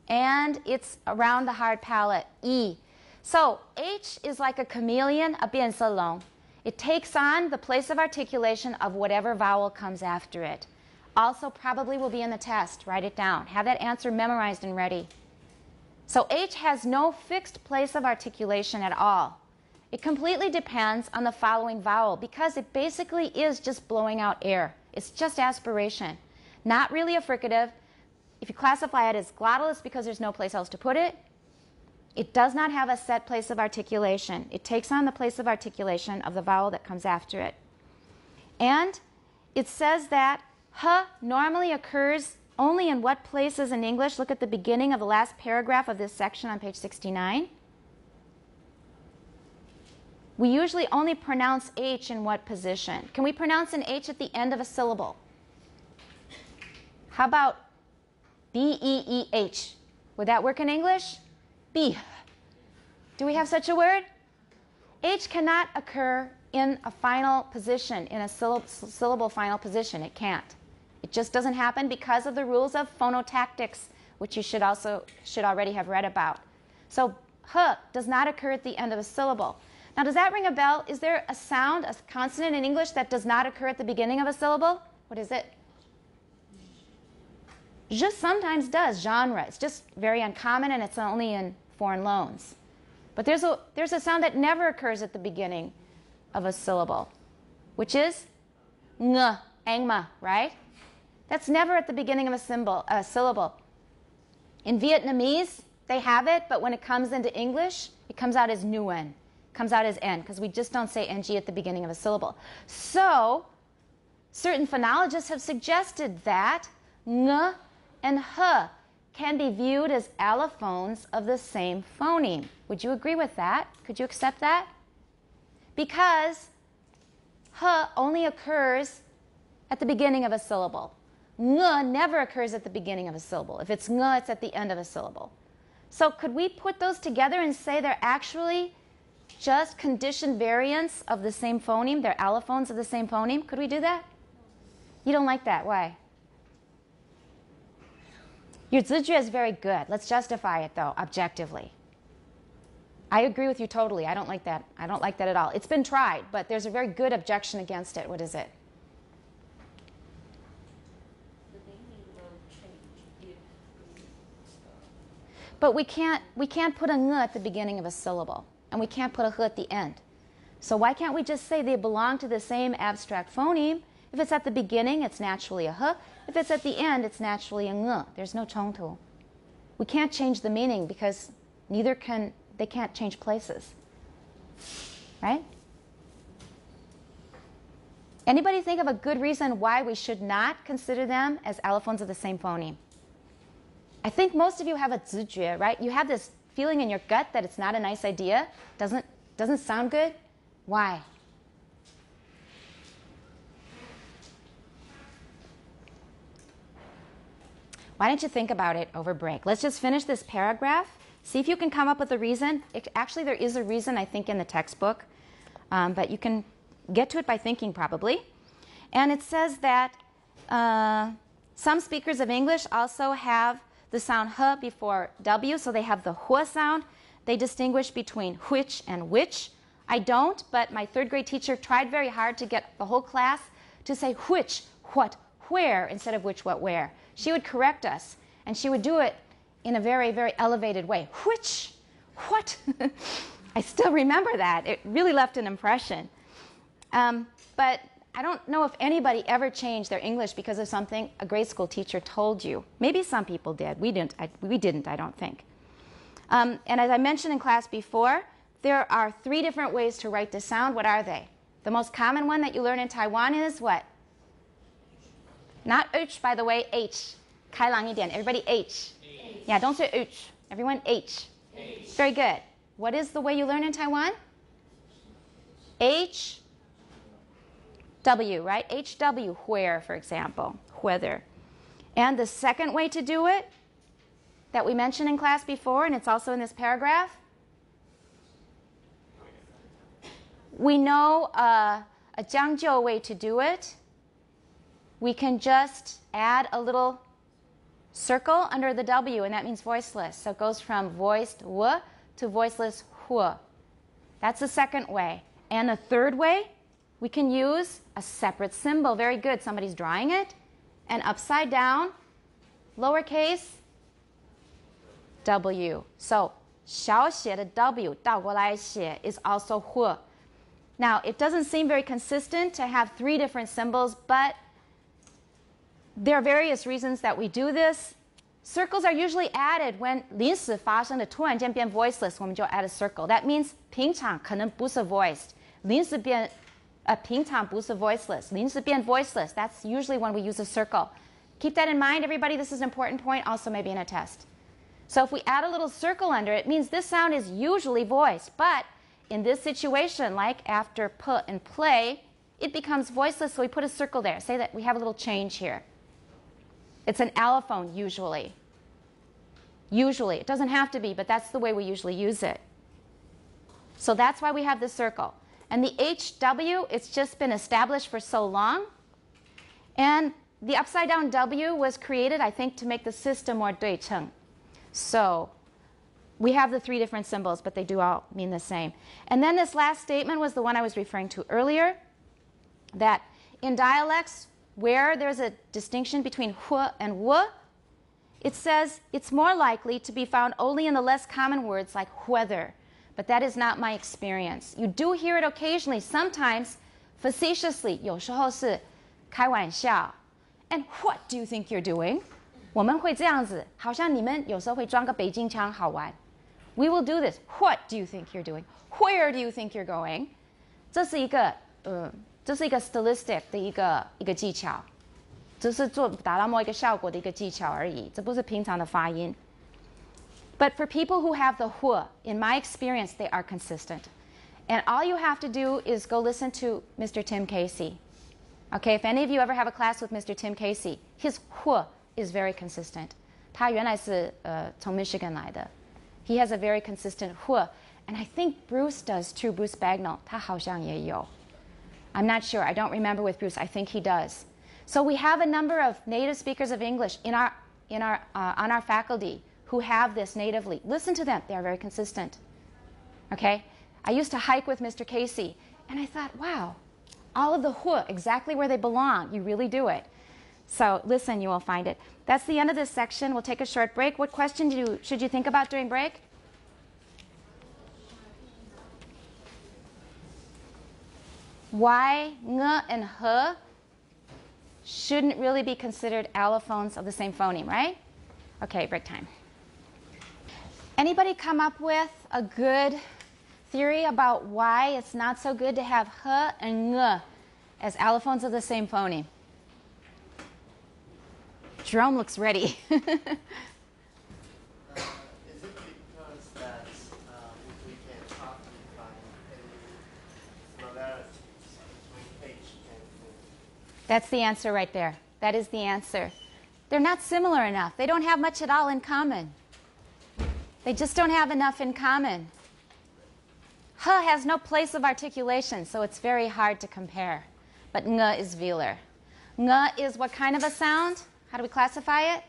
and it's around the hard palate, E. So H is like a chameleon, a 变色龙. It takes on the place of articulation of whatever vowel comes after it. Also probably will be in the test. Write it down. Have that answer memorized and ready. So H has no fixed place of articulation at all. It completely depends on the following vowel because it basically is just blowing out air. It's just aspiration. Not really a fricative. If you classify it as glottal, it's because there's no place else to put it. It does not have a set place of articulation. It takes on the place of articulation of the vowel that comes after it. And it says that H normally occurs only in what places in English? Look at the beginning of the last paragraph of this section on page 69. We usually only pronounce H in what position? Can we pronounce an H at the end of a syllable? How about B-E-E-H? Would that work in English? B. Do we have such a word? H cannot occur in a final position, in a syllable final position. It can't. It just doesn't happen because of the rules of phonotactics, which you should already have read about. So H does not occur at the end of a syllable. Now, does that ring a bell? Is there a sound, a consonant in English that does not occur at the beginning of a syllable? What is it? Zh sometimes does, genre. It's just very uncommon and it's only in foreign loans. But there's a sound that never occurs at the beginning of a syllable, which is ng, angma, right? That's never at the beginning of a syllable. In Vietnamese, they have it, but when it comes into English, it comes out as nguyen, comes out as n, because we just don't say ng at the beginning of a syllable. So, certain phonologists have suggested that ng and h can be viewed as allophones of the same phoneme. Would you agree with that? Could you accept that? Because h only occurs at the beginning of a syllable. Ng never occurs at the beginning of a syllable. If it's ng, it's at the end of a syllable. So could we put those together and say they're actually just conditioned variants of the same phoneme? They're allophones of the same phoneme? Could we do that? You don't like that. Why? Your zizhue is very good. Let's justify it, though, objectively. I agree with you totally. I don't like that. I don't like that at all. It's been tried, but there's a very good objection against it. What is it?
The meaning will change if
But we can't put a ng at the beginning of a syllable, and we can't put a h at the end. So why can't we just say they belong to the same abstract phoneme? If it's at the beginning, it's naturally a h. If it's at the end, it's naturally a ng. There's no chongtu. We can't change the meaning because they can't change places. Right? Anybody think of a good reason why we should not consider them as allophones of the same phoneme? I think most of you have a zizhue, right? You have this feeling in your gut that it's not a nice idea. Doesn't sound good. Why? Why don't you think about it over break? Let's just finish this paragraph. See if you can come up with a reason. Actually, there is a reason, I think, in the textbook. But you can get to it by thinking, probably. And it says that some speakers of English also have the sound h before w, so they have the hua sound. They distinguish between which and which. I don't, but my third grade teacher tried very hard to get the whole class to say which, what, where, instead of which, what, where. She would correct us, and she would do it in a very, very elevated way. Which, what? I still remember that. It really left an impression. But I don't know if anybody ever changed their English because of something a grade school teacher told you. Maybe some people did. We didn't, I don't think. And as I mentioned in class before, there are 3 different ways to write this sound. What are they? The most common one that you learn in Taiwan is what? Not H, by the way, H. 开朗一点. Everybody H. Yeah, don't say H. Everyone H. Very good. What is the way you learn in Taiwan? H, W, right? HW, where, for example, whether. And the second way to do it that we mentioned in class before, and it's also in this paragraph, we know a Jiangjiu way to do it. We can just add a little circle under the W, and that means voiceless. So it goes from voiced w to voiceless hu. That's the second way. And the third way, we can use a separate symbol. Very good. Somebody's drawing it. and upside down, lowercase w. So 小写的 w 倒过来写 is also hu. Now, it doesn't seem very consistent to have 3 different symbols, but there are various reasons that we do this. Circles are usually added when 临时发生的突然间变 voiceless, 我们就 add a circle. That means 平常可能不是 voiced. 临时变平常不是 voiceless. 临时变 voiceless. That's usually when we use a circle. Keep that in mind, everybody. This is an important point, also maybe in a test. So if we add a little circle under it, it means this sound is usually voiced. But in this situation, like after put and play, it becomes voiceless, so we put a circle there. Say that we have a little change here. It's an allophone, usually. Usually. It doesn't have to be, but that's the way we usually use it. So that's why we have the circle. And the HW, it's just been established for so long. And the upside down W was created, I think, to make the system more 对称. So we have the 3 different symbols, but they do all mean the same. And then this last statement was the one I was referring to earlier, that in dialects where there's a distinction between hu and wu, it says it's more likely to be found only in the less common words like whether. But that is not my experience. You do hear it occasionally, sometimes facetiously, 有时候是开玩笑. And what do you think you're doing? 我们会这样子，好像你们有时候会装个北京腔好玩。We will do this. What do you think you're doing? Where do you think you're going? 这是一个stylistic 的一个技巧，只是达到某一个效果的一个技巧而已，这不是平常的发音。But for people who have the hu, in my experience, they are consistent. And all you have to do is go listen to Mr. Tim Casey. Okay, if any of you ever have a class with Mr. Tim Casey, his hu is very consistent. 他原来是从 Michigan 来的. He has a very consistent hu. And I think Bruce does too, Bruce Bagnall. 他好像也有. I'm not sure. I don't remember with Bruce. I think he does. So we have a number of native speakers of English on our faculty who have this natively. Listen to them. They are very consistent. Okay? I used to hike with Mr. Casey, and I thought, wow, all of the hu, exactly where they belong. You really do it. So listen, you will find it. That's the end of this section. We'll take a short break. What question should you think about during break? Why ng and h shouldn't really be considered allophones of the same phoneme, right? Okay, break time. Anybody come up with a good theory about why it's not so good to have h and ng as allophones of the same phoneme? Jerome looks ready.
Is it because that we can talk and find any similarities between H and U?
That's the answer right there. That is the answer. They're not similar enough. They don't have much at all in common. They just don't have enough in common. H has no place of articulation, so it's very hard to compare. But ng is velar. Ng is what kind of a sound? How do we classify it?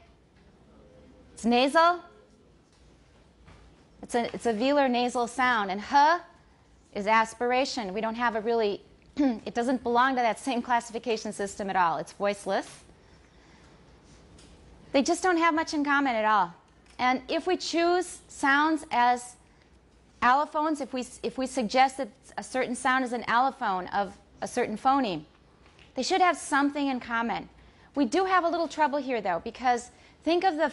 It's nasal. It's a velar nasal sound. And h is aspiration. We don't have a really, it doesn't belong to that same classification system at all. It's voiceless. They just don't have much in common at all. And if we choose sounds as allophones, if we suggest that a certain sound is an allophone of a certain phoneme, they should have something in common. We do have a little trouble here, though, because think of the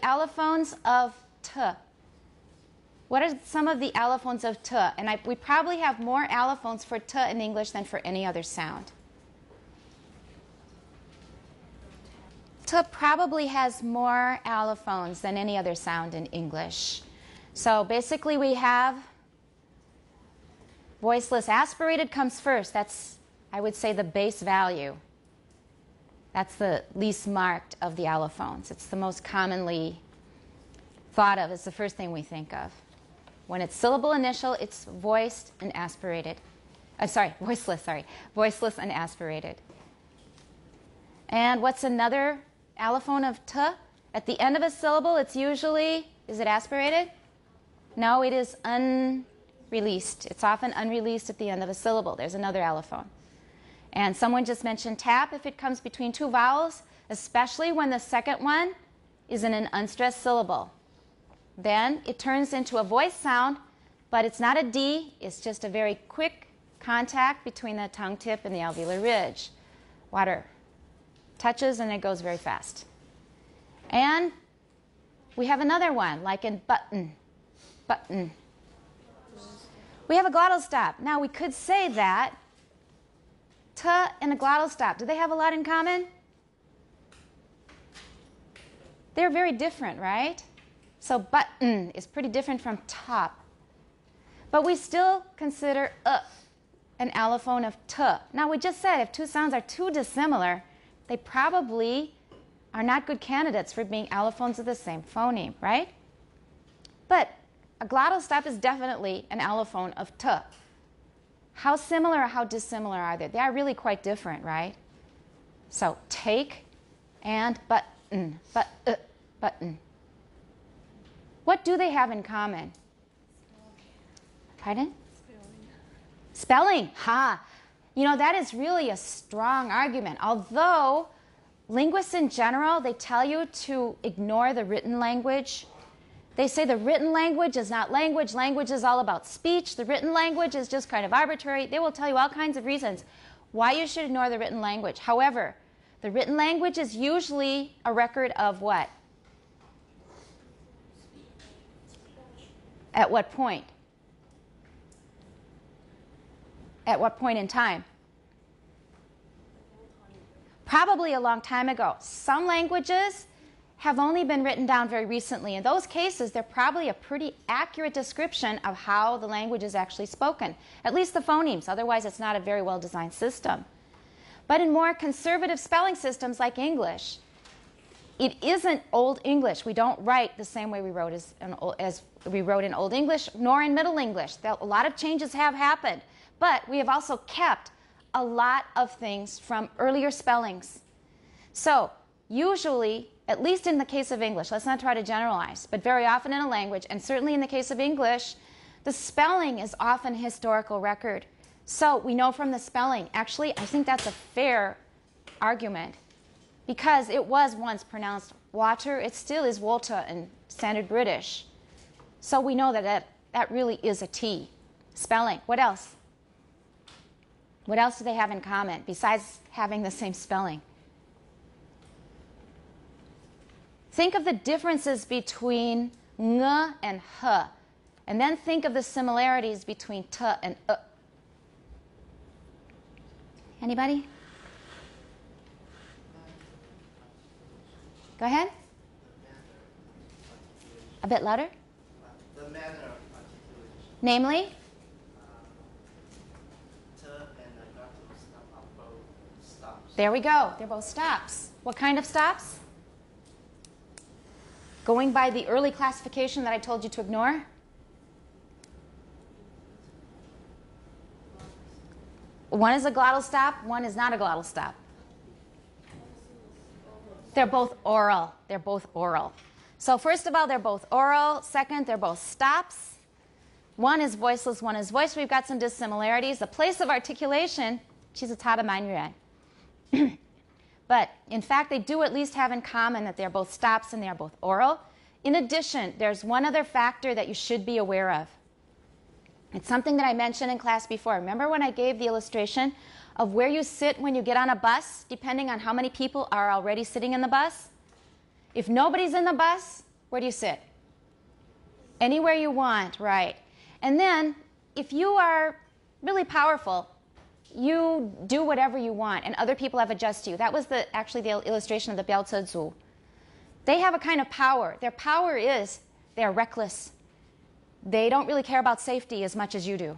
allophones of t. What are some of the allophones of t? And we probably have more allophones for t in English than for any other sound. T probably has more allophones than any other sound in English. So basically we have voiceless. Aspirated comes first. That's, I would say, the base value. That's the least marked of the allophones. It's the most commonly thought of. It's the first thing we think of. When it's syllable initial, it's voiced and aspirated. Voiceless and aspirated. And what's another allophone of t? At the end of a syllable, it's usually, is it aspirated? No, it is unreleased. It's often unreleased at the end of a syllable. There's another allophone. And someone just mentioned tap if it comes between two vowels, especially when the second one is in an unstressed syllable. Then it turns into a voice sound, but it's not a D, it's just a very quick contact between the tongue tip and the alveolar ridge. Water touches and it goes very fast. And we have another one, like in button, button. We have a glottal stop. Now we could say that t and a glottal stop, do they have a lot in common? They're very different, right? So button is pretty different from top. But we still consider an allophone of t. Now we just said if two sounds are too dissimilar, they probably are not good candidates for being allophones of the same phoneme, right? But a glottal stop is definitely an allophone of t. How similar or how dissimilar are they? They are really quite different, right? So take and button, button. What do they have in common? Pardon? Spelling. Ha! You know, that is really a strong argument. Although linguists in general, they tell you to ignore the written language. They say the written language is not language. Language is all about speech. The written language is just kind of arbitrary. They will tell you all kinds of reasons why you should ignore the written language. However, the written language is usually a record of what? At what point? At what point in time? Probably a long time ago. Some languages have only been written down very recently. In those cases, they're probably a pretty accurate description of how the language is actually spoken, at least the phonemes. Otherwise, it's not a very well-designed system. But in more conservative spelling systems like English, it isn't Old English. We don't write the same way we wrote as we wrote in Old English, nor in Middle English. A lot of changes have happened, but we have also kept a lot of things from earlier spellings. So usually, at least in the case of English, let's not try to generalize, but very often in a language, and certainly in the case of English, the spelling is often a historical record. So we know from the spelling, actually, I think that's a fair argument, because it was once pronounced water, it still is water in Standard British. So we know that that really is a T. Spelling. What else? What else do they have in common besides having the same spelling? Think of the differences between ng and h, and then think of the similarities between t and Anybody? Go ahead. A bit louder.
The manner of articulation.
Namely?
T and the glottal stop are both stops.
There we go. They're both stops. What kind of stops? Going by the early classification that I told you to ignore? One is a glottal stop, one is not a glottal stop. They're both oral. They're both oral. So first of all, they're both oral. Second, they're both stops. One is voiceless, one is voiced. We've got some dissimilarities. The place of articulation, 其实差得蛮远. But in fact, they do at least have in common that they're both stops and they are both oral. In addition, there's one other factor that you should be aware of. It's something that I mentioned in class before. Remember when I gave the illustration of where you sit when you get on a bus, depending on how many people are already sitting in the bus? If nobody's in the bus, where do you sit? Anywhere you want, right. And then, if you are really powerful, you do whatever you want, and other people have adjusted you. That was actually the illustration of the 飙车族. They have a kind of power. Their power is they're reckless. They don't really care about safety as much as you do.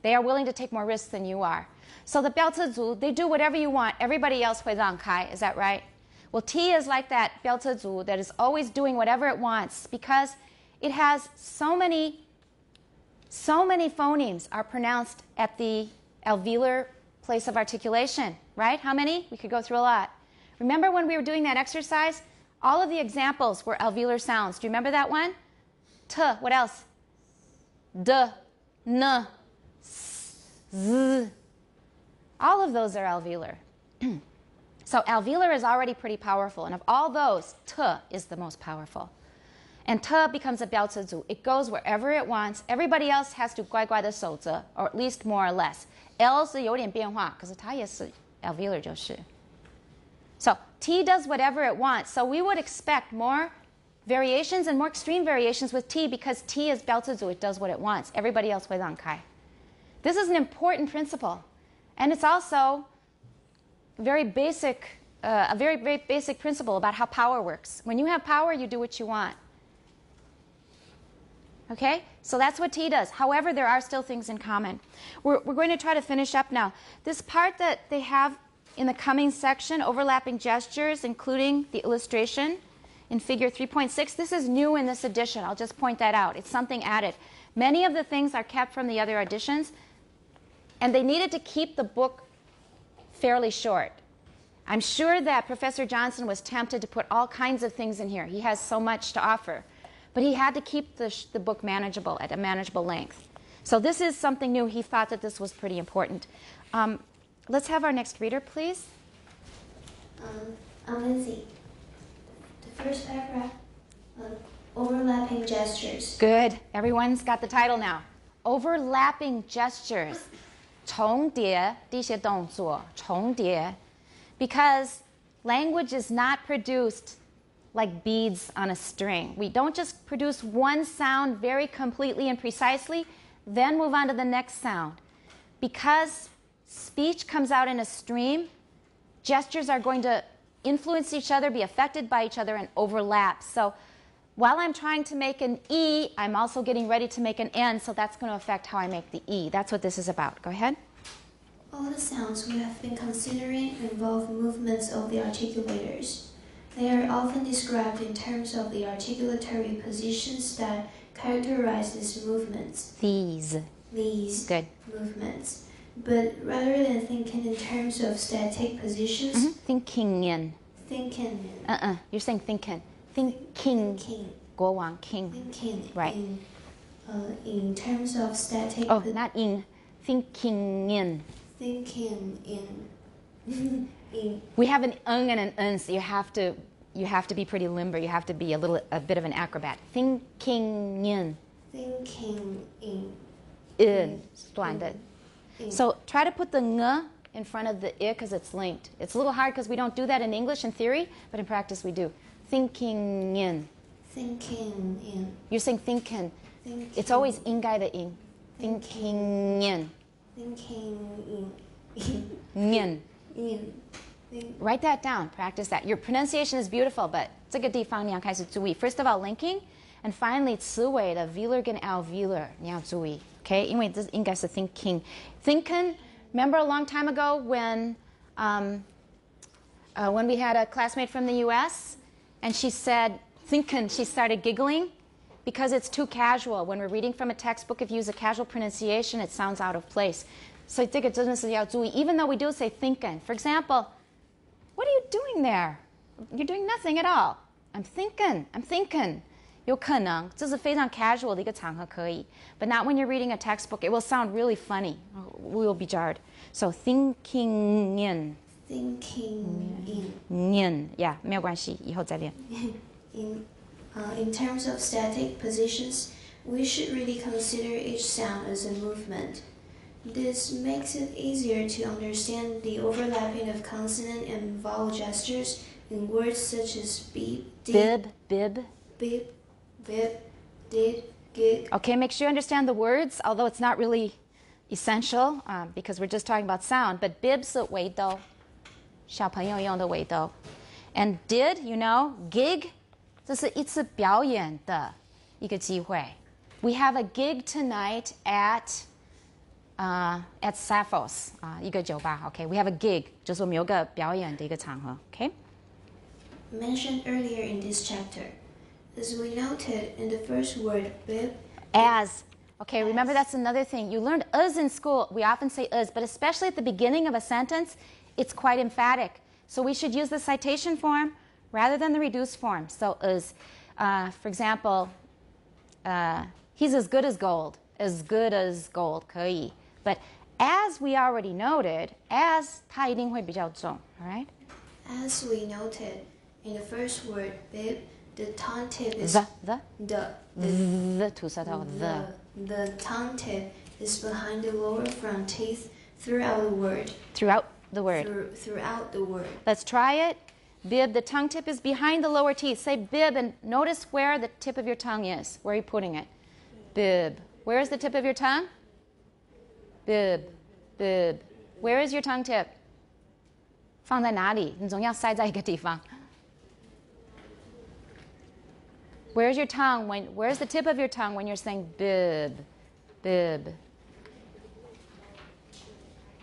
They are willing to take more risks than you are. So the 飙车族, they do whatever you want. Everybody else 会让开, is that right? Well, T is like that 飙车族 that is always doing whatever it wants because it has so many phonemes are pronounced at the alveolar place of articulation, right? How many? We could go through a lot. Remember when we were doing that exercise? All of the examples were alveolar sounds. Do you remember that one? T, what else? D, N, S, Z. All of those are alveolar. So alveolar is already pretty powerful. And of all those, t is the most powerful. And t becomes a 标词组. It goes wherever it wants. Everybody else has to 乖乖地守着, or at least more or less. L 是有点变化, 可是它也是 alveolar 就是. So T does whatever it wants. So we would expect more variations and more extreme variations with T because T is 标词组. It does what it wants. Everybody else 会让开. This is an important principle. And it's also very basic, a very, very basic principle about how power works. When you have power, you do what you want. Okay? So that's what T does. However, there are still things in common. We're going to try to finish up now. This part that they have in the coming section, overlapping gestures, including the illustration in figure 3.6, this is new in this edition. I'll just point that out. It's something added. Many of the things are kept from the other editions, and they needed to keep the book fairly short. I'm sure that Professor Johnson was tempted to put all kinds of things in here. He has so much to offer. But he had to keep the book manageable, at a manageable length. So this is something new. He thought that this was pretty important. Let's have our next reader, please.
Lindsay. The first paragraph, overlapping gestures.
Good. Everyone's got the title now. Overlapping gestures. 重叠的一些动作，重叠. Because language is not produced like beads on a string. We don't just produce one sound very completely and precisely, then move on to the next sound. Because speech comes out in a stream, gestures are going to influence each other, be affected by each other, and overlap. So while I'm trying to make an E, I'm also getting ready to make an N, so that's going to affect how I make the E. That's what this is about. Go ahead.
All the sounds we have been considering involve movements of the articulators. They are often described in terms of the articulatory positions that characterize these movements.
These. Good.
Movements. But rather than thinking in terms of static positions,
Thinking in.
Thinking.
You're saying thinking. Thinking. 国王 king.
Thinking.
Right.
In terms of static.
Oh, not in. Thinking in.
Thinking in.
We have an and an so you have to be pretty limber. You have to be a bit of an acrobat. Thinking in.
Thinking in.
In. 短的. So try to put the ng in front of the I because it's linked. It's a little hard because we don't do that in English in theory, but in practice we do. Thinking in.
Thinking in.
You're saying thinking. It's always 应该的 in. Thinking in.
Thinking
in.
in.
Write that down. Practice that. Your pronunciation is beautiful, but 这个地方你要开始注意. First of all, linking, and finally 词尾的 velar 跟 alveolar 你要注意. Okay? 因为这应该是 thinking. Thinking. Remember a long time ago when we had a classmate from the U.S. and she said thinking, she started giggling because it's too casual. When we're reading from a textbook, if you use a casual pronunciation, it sounds out of place. So 这个真的是要注意. Even though we do say thinking. For example, what are you doing there? You're doing nothing at all. I'm thinking. 有可能这是非常 casual 的一个場合可以 but not when you're reading a textbook. It will sound really funny. We will be jarred. So thinking in. Yeah, 没有关系，以后再练。
In terms of static positions, we should really consider each sound as a movement. This makes it easier to understand the overlapping of consonant and vowel gestures in words such as beep, did,
bib,
did, gig.
Okay, make sure you understand the words, although it's not really essential because we're just talking about sound. But bib 是尾斗，小朋友用的尾斗。And did, you know, gig, 这是一次表演的一个机会。We have a gig tonight at Sappho's 一个酒吧。Okay, we have a gig， 就是我们有个表演的一个场合。Okay.
Mentioned earlier in this chapter, as we noted in the first word, bib.
As. Okay, remember that's another thing. You learned us in school. We often say us, but especially at the beginning of a sentence, it's quite emphatic. So we should use the citation form rather than the reduced form. So us. For example, he's as good as gold. As good as gold. 可以. But As we already noted, as 它一定会比较重, all right?
As we noted, in the first word, bib, the tongue tip is
the 吐舌头,
the tongue tip is behind the lower front teeth throughout the word.
Throughout the word.
Throughout the word.
Let's try it. Bib, the tongue tip is behind the lower teeth. Say bib and notice where the tip of your tongue is. Where are you putting it? Bib. Where is the tip of your tongue? Bib. Bib. Where is your tongue tip? 放在哪里？你总要塞在一个地方。Where's your tongue where's the tip of your tongue when you're saying bib? Bib.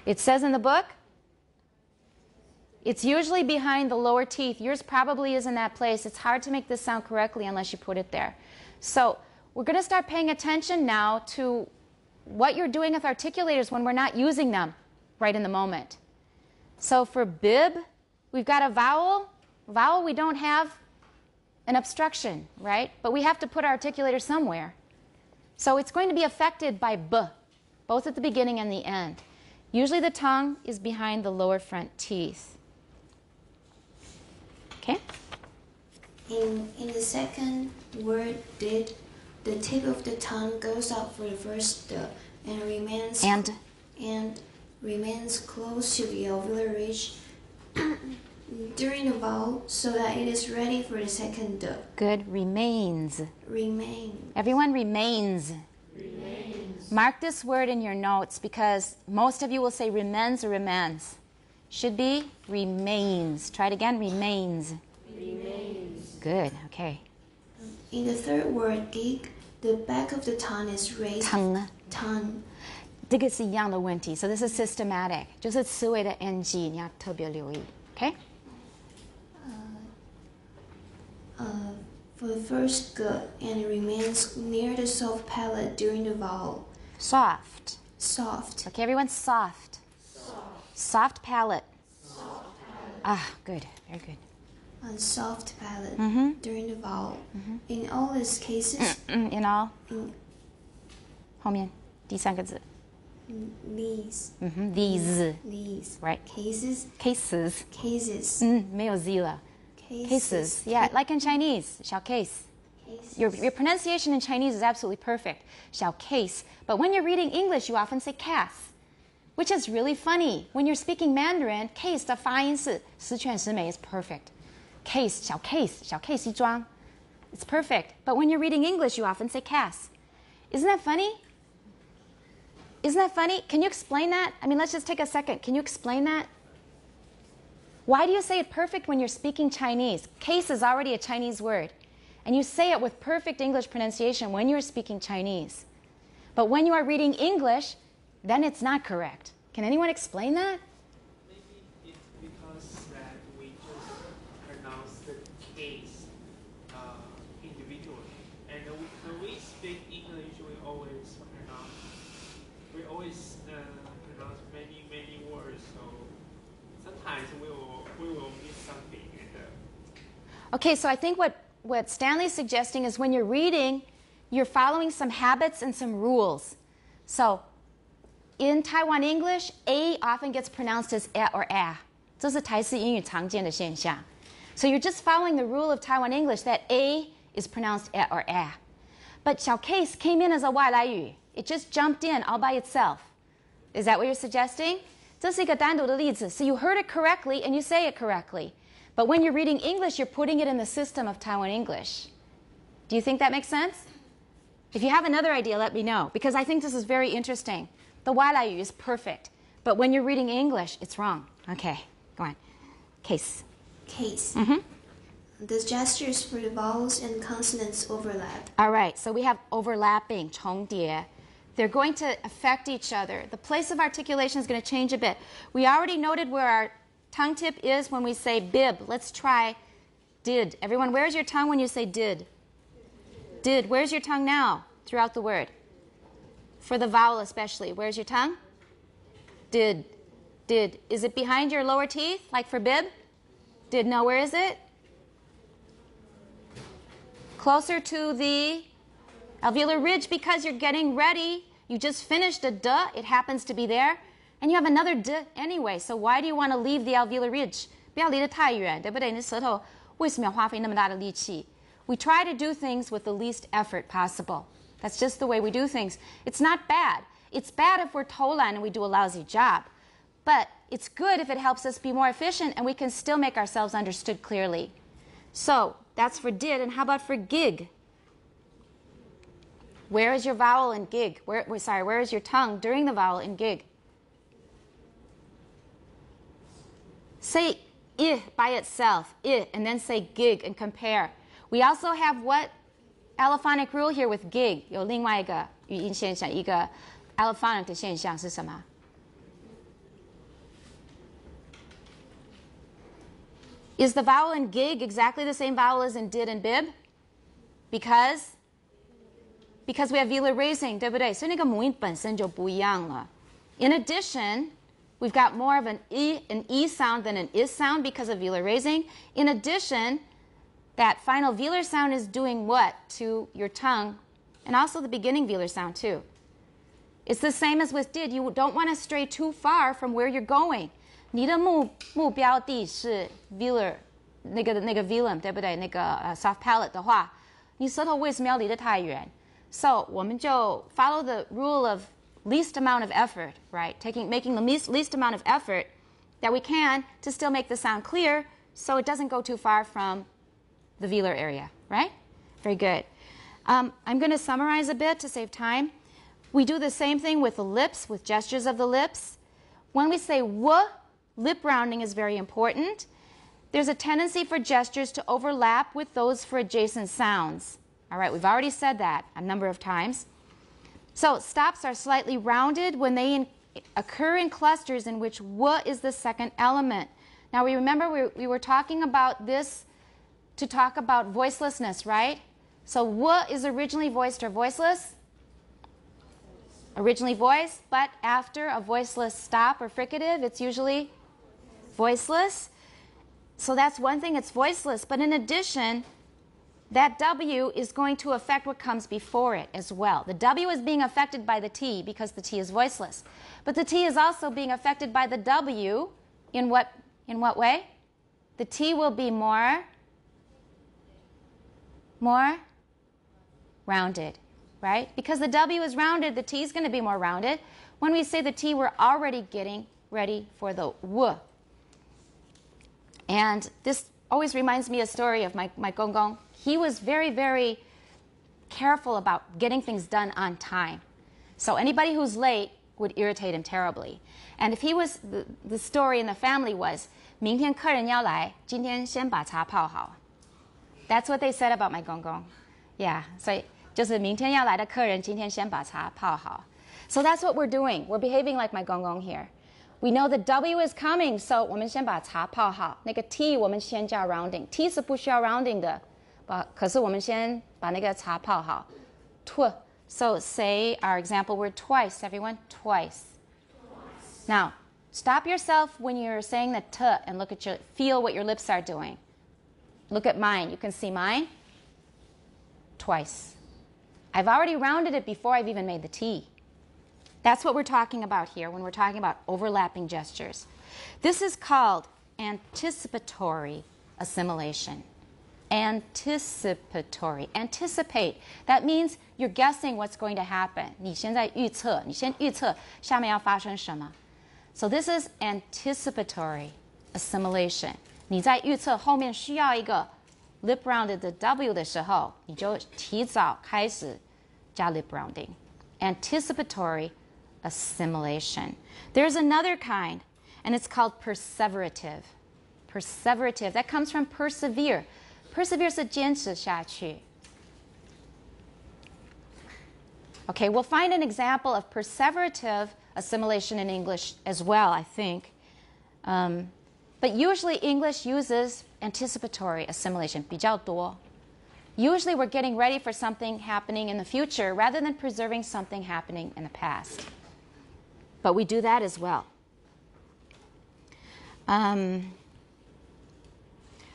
It says in the book, it's usually behind the lower teeth. Yours probably is in that place. It's hard to make this sound correctly unless you put it there. So we're going to start paying attention now to what you're doing with articulators when we're not using them right in the moment. So for bib, we've got a vowel. Vowel, we don't have an obstruction, right? But we have to put our articulator somewhere. So it's going to be affected by b, both at the beginning and the end. Usually the tongue is behind the lower front teeth. Okay?
In the second word, did, the tip of the tongue goes up for the first and remains close to the alveolar ridge during the vowel so that it is ready for the second d.
Good. Remains.
Remain.
Everyone, remains.
Remains.
Mark this word in your notes because most of you will say remains or remains. Should be remains. Try it again. Remains.
Remains.
Good. Okay.
In the third word, geek, the back of the tongue is raised. Tongue.
这个是一样的问题 so this is systematic 就是词尾的 ng 你要特别留意 okay?
For the first g, and it remains near the soft palate during the vowel.
Soft.
Soft.
Okay, everyone, soft. Soft palate. Ah, good. Very good.
On soft palate during the vowel. In all these cases,
in all 后面第三个字
these
right
cases
没有 z 了 cases yeah like in Chinese 小 case your pronunciation in Chinese is absolutely perfect 小 case but when you're reading English you often say case which is really funny when you're speaking Mandarin case 的发音是十全十美 is perfect case 小 case 一桩 it's perfect but when you're reading English you often say case isn't that funny? Isn't that funny? Can you explain that? I mean, let's just take a second. Can you explain that? Why do you say it perfect when you're speaking Chinese? Case is already a Chinese word. And you say it with perfect English pronunciation when you're speaking Chinese. But when you are reading English, then it's not correct. Can anyone explain that?
Maybe it's because that we just pronounce the case individually. And when we speak English, we always pronounce many words. So sometimes we will miss something.
Okay, so I think what Stanley's suggesting is when you're reading, you're following some habits and some rules. So in Taiwan English, A often gets pronounced as A or A. 这是台式英语常见的现象. So you're just following the rule of Taiwan English that A is pronounced A or A. But 小 case came in as a 外来语. It just jumped in all by itself. Is that what you're suggesting? 这是一个单独的例子. So you heard it correctly and you say it correctly. But when you're reading English, you're putting it in the system of Taiwan English. Do you think that makes sense? If you have another idea, let me know. Because I think this is very interesting. The 外来语 is perfect. But when you're reading English, it's wrong. Okay, go on. Case.
Case. The gestures for the vowels and consonants overlap.
All right, so we have overlapping, 重叠. They're going to affect each other. The place of articulation is going to change a bit. We already noted where our tongue tip is when we say bib. Let's try did. Everyone, where's your tongue when you say did? Did. Where's your tongue now throughout the word? For the vowel especially. Where's your tongue? Did. Did. Is it behind your lower teeth, like for bib? Did. No, where is it? Closer to the alveolar ridge because you're getting ready. You just finished a d, it happens to be there, and you have another d anyway. So why do you want to leave the alveolar ridge? 不要离得太远，对不对？你舌头为什么要花费那么大的力气？ We try to do things with the least effort possible. That's just the way we do things. It's not bad. It's bad if we're tolan and we do a lousy job. But it's good if it helps us be more efficient and we can still make ourselves understood clearly. So that's for did. And how about for gig? Where is your vowel in gig? Where is your tongue during the vowel in gig? Say I by itself, I, and then say gig and compare. We also have what allophonic rule here with gig? 有另外一个语音现象，一个 allophonic 的现象是什么？ Is the vowel in gig exactly the same vowel as in did and bib? Because we have velar raising, 对不对？所以那个母音本身就不一样了。In addition, we've got more of an E sound than an is sound because of velar raising. In addition, that final velar sound is doing what to your tongue, and also the beginning velar sound too. It's the same as with did. You don't want to stray too far from where you're going. 你的目标地是 velar 那个 velum 对不对？那个soft palate 的话，你舌头为什么要离得太远？ So 我们就 follow the rule of least amount of effort, right? Making the least amount of effort that we can to still make the sound clear, so it doesn't go too far from the velar area, right? Very good. I'm going to summarize a bit to save time. We do the same thing with the lips, with gestures of the lips. When we say w, lip rounding is very important. There's a tendency for gestures to overlap with those for adjacent sounds. All right, we've already said that a number of times. So stops are slightly rounded when they occur in clusters in which w is the second element. Now we remember we were talking about this to talk about voicelessness, right? So w is originally voiced or voiceless? Originally voiced, but after a voiceless stop or fricative, it's usually voiceless. So that's one thing, it's voiceless. But in addition, that W is going to affect what comes before it as well. The W is being affected by the T because the T is voiceless. But the T is also being affected by the W in what way? The T will be more rounded, right? Because the W is rounded, the T is going to be more rounded. When we say the T, we're already getting ready for the W. And this always reminds me a story of my gongong. He was very, very careful about getting things done on time. So anybody who's late would irritate him terribly. And if he was, the story in the family was, 明天客人要来，今天先把茶泡好. That's what they said about my gongong. Yeah, 所以就是明天要来的客人，今天先把茶泡好. So that's what we're doing. We're behaving like my gongong here. We know the W is coming, so 我们先把茶泡好。那个 T 我们先加 rounding，T 是不需要 rounding 的，可是我们先把那个茶泡好。So say our example word twice, everyone, twice. Now, stop yourself when you're saying the t and look at feel what your lips are doing. Look at mine. You can see mine. Twice. I've already rounded it before I've even made the T. That's what we're talking about here when we're talking about overlapping gestures. This is called anticipatory assimilation. Anticipatory. Anticipate. That means you're guessing what's going to happen. 你现在预测，你先预测下面要发生什么。So this is anticipatory assimilation. 你在预测后面需要一个 lip rounded 的 W 的时候，你就提早开始加 lip rounding. Anticipatory assimilation. There's another kind, and it's called perseverative. Perseverative. That comes from persevere. Persevere 是坚持下去. Okay, we'll find an example of perseverative assimilation in English as well, I think. But usually English uses anticipatory assimilation, 比较多. Usually we're getting ready for something happening in the future rather than preserving something happening in the past. But we do that as well.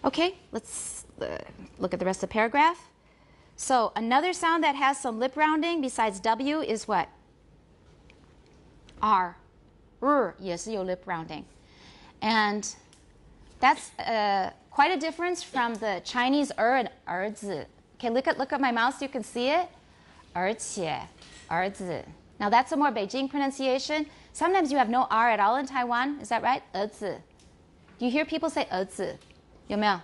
Okay, let's look at the rest of the paragraph. So another sound that has some lip rounding besides W is what? R， 也是有 lip rounding. And that's quite a difference from the Chinese and 儿子. Okay, look at my mouth so you can see it. 而且儿子. Now that's a more Beijing pronunciation. Sometimes you have no R at all in Taiwan. Is that right? 儿子. Do you hear people say 儿子? 有没有?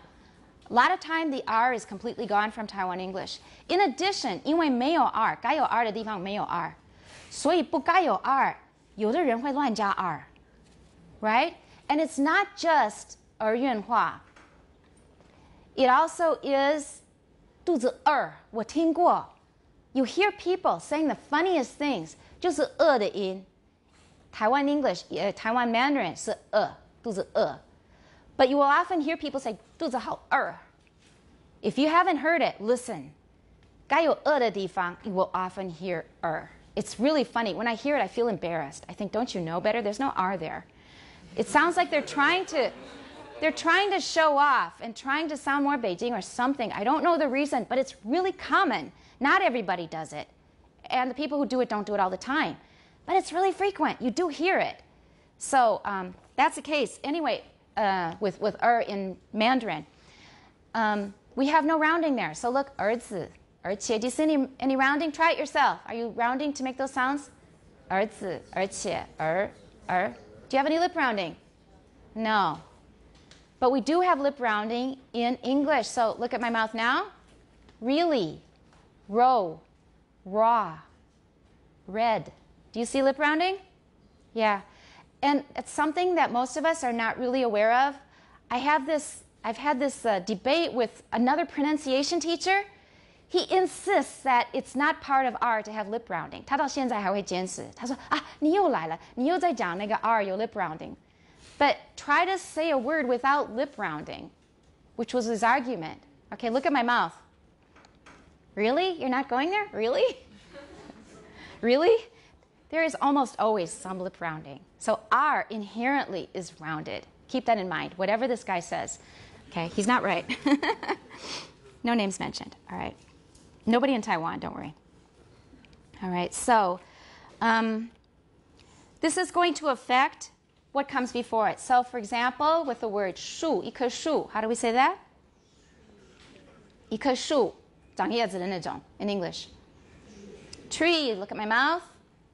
A lot of time the R is completely gone from Taiwan English. In addition, 因为没有 R, 该有 R 的地方没有 R, 所以不该有 R, 有的人会乱加 R, right? And it's not just 儿运化. It also is 肚子饿, 我听过. You hear people saying the funniest things, 就是饿的音. Taiwan English, Taiwan Mandarin 是饿, 肚子饿. But you will often hear people say 肚子好饿. If you haven't heard it, listen. 该有饿的地方, you will often hear It's really funny. When I hear it, I feel embarrassed. I think, don't you know better? There's no R there. It sounds like they're trying to show off and trying to sound more Beijing or something. I don't know the reason, but it's really common. Not everybody does it. And the people who do it don't do it all the time. But it's really frequent. You do hear it. So that's the case. Anyway, with in Mandarin. We have no rounding there. So look, 儿子, 而且. Do you see any rounding? Try it yourself. Are you rounding to make those sounds? 儿子, 而且, Do you have any lip rounding? No. But we do have lip rounding in English. So look at my mouth now. Really, row, raw, red. Do you see lip rounding? Yeah. And it's something that most of us are not really aware of. I've had this debate with another pronunciation teacher. He insists that it's not part of R to have lip rounding. 他到现在还会坚持。他说啊，你又来了，你又在讲那个 R 有 lip rounding. But try to say a word without lip rounding, which was his argument. Okay, look at my mouth. Really? You're not going there? Really? Really? There is almost always some lip rounding. So R inherently is rounded. Keep that in mind, whatever this guy says. Okay, he's not right. No names mentioned. All right. Nobody in Taiwan, don't worry. All right, so this is going to affect what comes before it. So, for example, with the word 树, 一棵树, how do we say that? 一棵树, 长叶子的那种 in English. Tree, look at my mouth.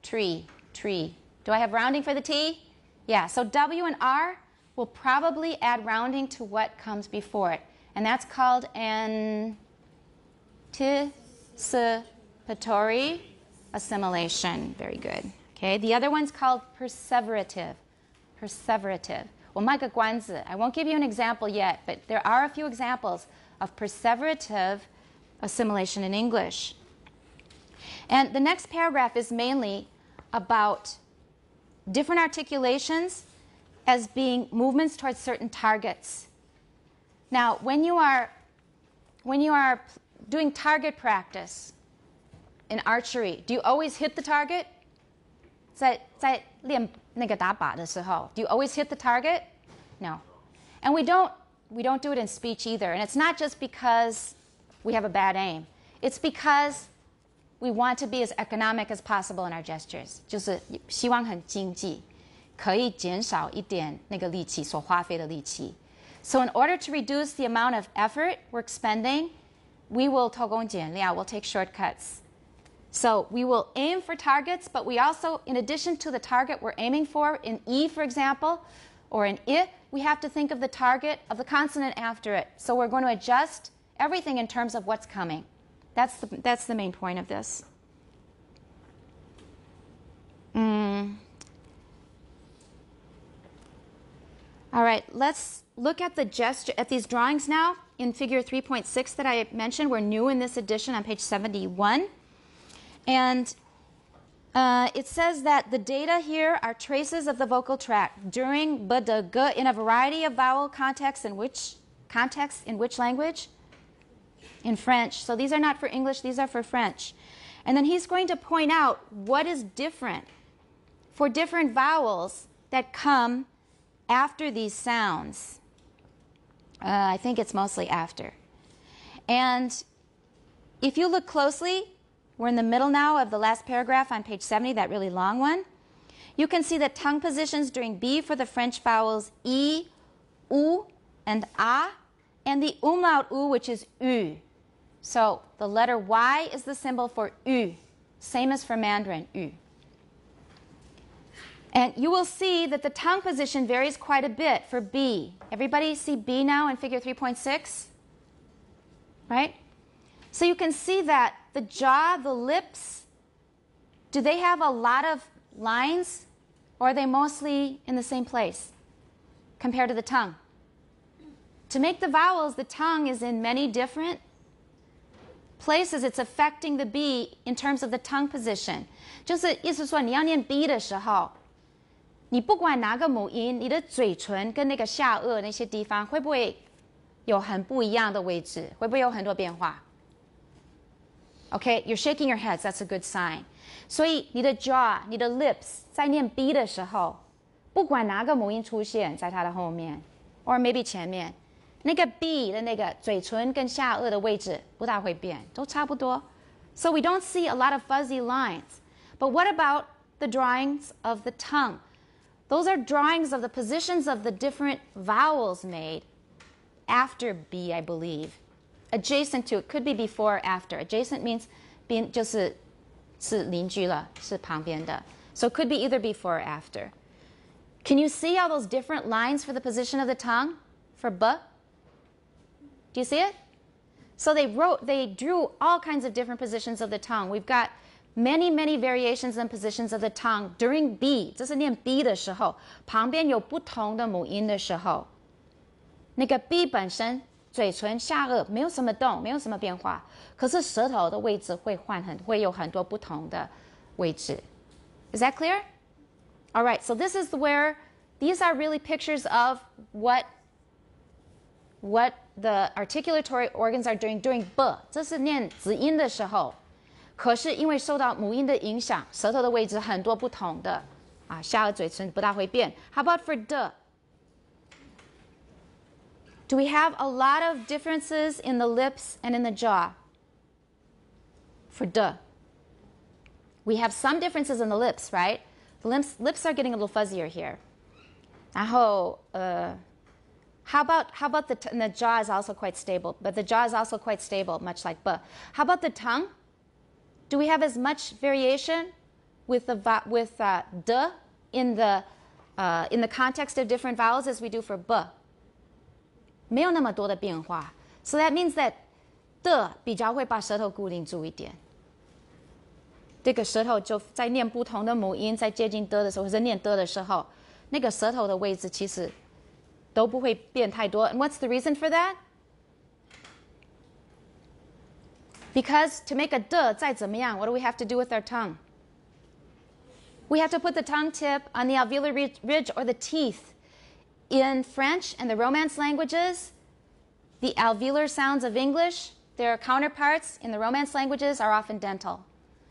Tree, tree. Do I have rounding for the T? Yeah, so W and R will probably add rounding to what comes before it. And that's called anticipatory assimilation. Very good. Okay, the other one's called perseverative. Perseverative. 我卖个关子. I won't give you an example yet, but there are a few examples of perseverative assimilation in English. And the next paragraph is mainly about different articulations as being movements towards certain targets. Now, when you are doing target practice in archery, do you always hit the target? 在练那个打靶的时候, do you always hit the target? No. And we don't do it in speech either. And it's not just because we have a bad aim. It's because we want to be as economic as possible in our gestures. 就是希望很经济，可以减少一点那个力气所花费的力气。So in order to reduce the amount of effort we're expending, we will 偷工减料, we'll take shortcuts. So we will aim for targets, but we also, in addition to the target we're aiming for, in E, for example, or in I, we have to think of the target of the consonant after it. So we're going to adjust everything in terms of what's coming. That's the main point of this. All right, let's look at the gesture at these drawings now. In figure 3.6 that I mentioned, we're new in this edition on page 71. And it says that the data here are traces of the vocal tract during b, d, g in a variety of vowel contexts. In which language? In French. So these are not for English, these are for French. And then he's going to point out what is different for different vowels that come after these sounds. I think it's mostly after. And if you look closely, we're in the middle now of the last paragraph on page 70, that really long one. You can see the tongue positions during B for the French vowels I, U, and A, and the umlaut U, which is U. So the letter Y is the symbol for U, same as for Mandarin, U. And you will see that the tongue position varies quite a bit for B. Everybody see B now in figure 3.6? Right? So you can see that the jaw, the lips, do they have a lot of lines, or are they mostly in the same place compared to the tongue? To make the vowels, the tongue is in many different places. It's affecting the B in terms of the tongue position. 就是意思说你要念 B 的时候，你不管哪个母音，你的嘴唇跟那个下颚那些地方会不会有很不一样的位置？会不会有很多变化？ Okay, you're shaking your heads. That's a good sign. 所以你的 jaw, 你的 lips 在念 B 的时候，不管哪个母音出现在它的后面 ，or maybe 前面，那个 B 的那个嘴唇跟下颚的位置不大会变，都差不多。So we don't see a lot of fuzzy lines. But what about the drawings of the tongue? Those are drawings of the positions of the different vowels made after B, I believe. Adjacent to, it could be before or after. Adjacent means 边就是邻居了，是旁边的. So it could be either before or after. Can you see all those different lines for the position of the tongue for B? Do you see it? So they drew all kinds of different positions of the tongue. We've got many, many variations and positions of the tongue during B. 这是念 B 的时候，旁边有不同的母音的时候，那个 B 本身嘴唇下颚没有什么动，没有什么变化，可是舌头的位置会有很多不同的位置。Is that clear? All right, so this is where these are really pictures of what the articulatory organs are doing during B. 这是念子音的时候，可是因为受到母音的影响，舌头的位置很多不同的啊，下颚嘴唇不大会变。How about for D? Do we have a lot of differences in the lips and in the jaw? For D. We have some differences in the lips, right? The lips are getting a little fuzzier here. 然后how about the jaw is also quite stable, but the jaw is also quite stable, much like B. How about the tongue? Do we have as much variation with D in the context of different vowels as we do for B? 没有那么多的变化 So that means that 的比较会把舌头固定住一点。这个舌头就在念不同的母音，在接近的时候，或者念的的时候，那个舌头的位置其实都不会变太多。And what's the reason for that? Because to make a 的再怎么样 what do we have to do with our tongue? We have to put the tongue tip on the alveolar ridge or the teeth. In French and the Romance languages, the alveolar sounds of English, their counterparts in the Romance languages are often dental.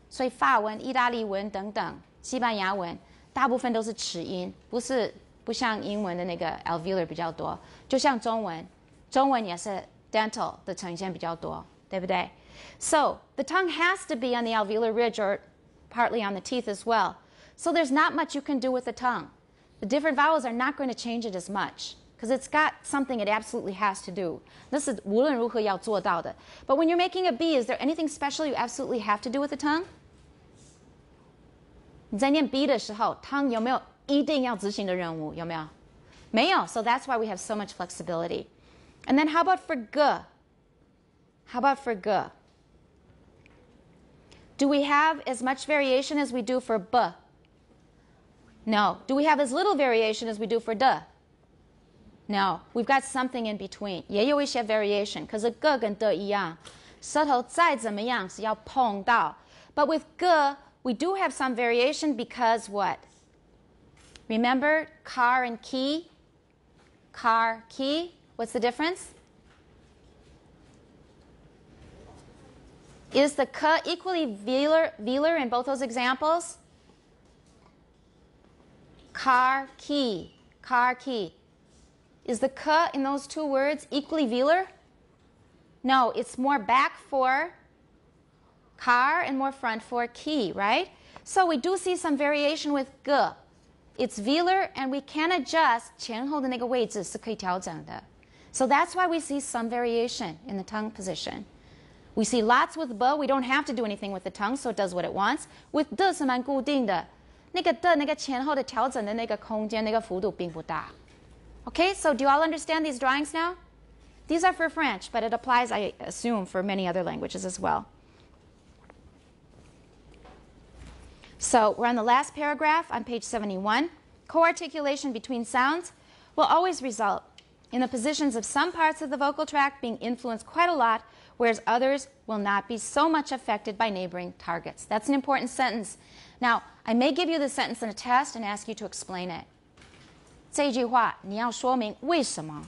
所以法文、意大利文等等，西班牙文大部分都是齿音，不像英文的那个 alveolar 比较多。就像中文也是 dental 的呈现比较多，对不对？ So the tongue has to be on the alveolar ridge or partly on the teeth as well. So there's not much you can do with the tongue. The different vowels are not going to change it as much because it's got something it absolutely has to do. This is 无论如何要做到的。But when you're making a B, is there anything special you absolutely have to do with the tongue? 你在念 B 的时候 tongue 有没有一定要执行的任务？有没有？没有 So that's why we have so much flexibility. And then how about for G? How about for G? Do we have as much variation as we do for B? No. Do we have as little variation as we do for D? No. We've got something in between. 也有一些 variation. 可是 G 跟 D 一样，舌头再怎么样是要碰到。But with G, we do have some variation because what? Remember car and key? Car, key. What's the difference? Is the K equally velar in both those examples? Car, key. Car, key. Is the K in those two words equally velar? No, it's more back for car and more front for key, right? So we do see some variation with G. it's velar, and we can adjust 前后的那个位置是可以调整的. So that's why we see some variation in the tongue position. We see lots with b, we don't have to do anything with the tongue, so it does what it wants. With d 是蛮固定的，那个的那个前后的调整的那个空间，那个幅度并不大. Okay, so do you all understand these drawings now? These are for French, but it applies, I assume, for many other languages as well. So we're on the last paragraph on page 71. Co-articulation between sounds will always result in the positions of some parts of the vocal tract being influenced quite a lot, whereas others will not be so much affected by neighboring targets. That's an important sentence. Now, I may give you the sentence in a test and ask you to explain it. 这一句话你要说明为什么.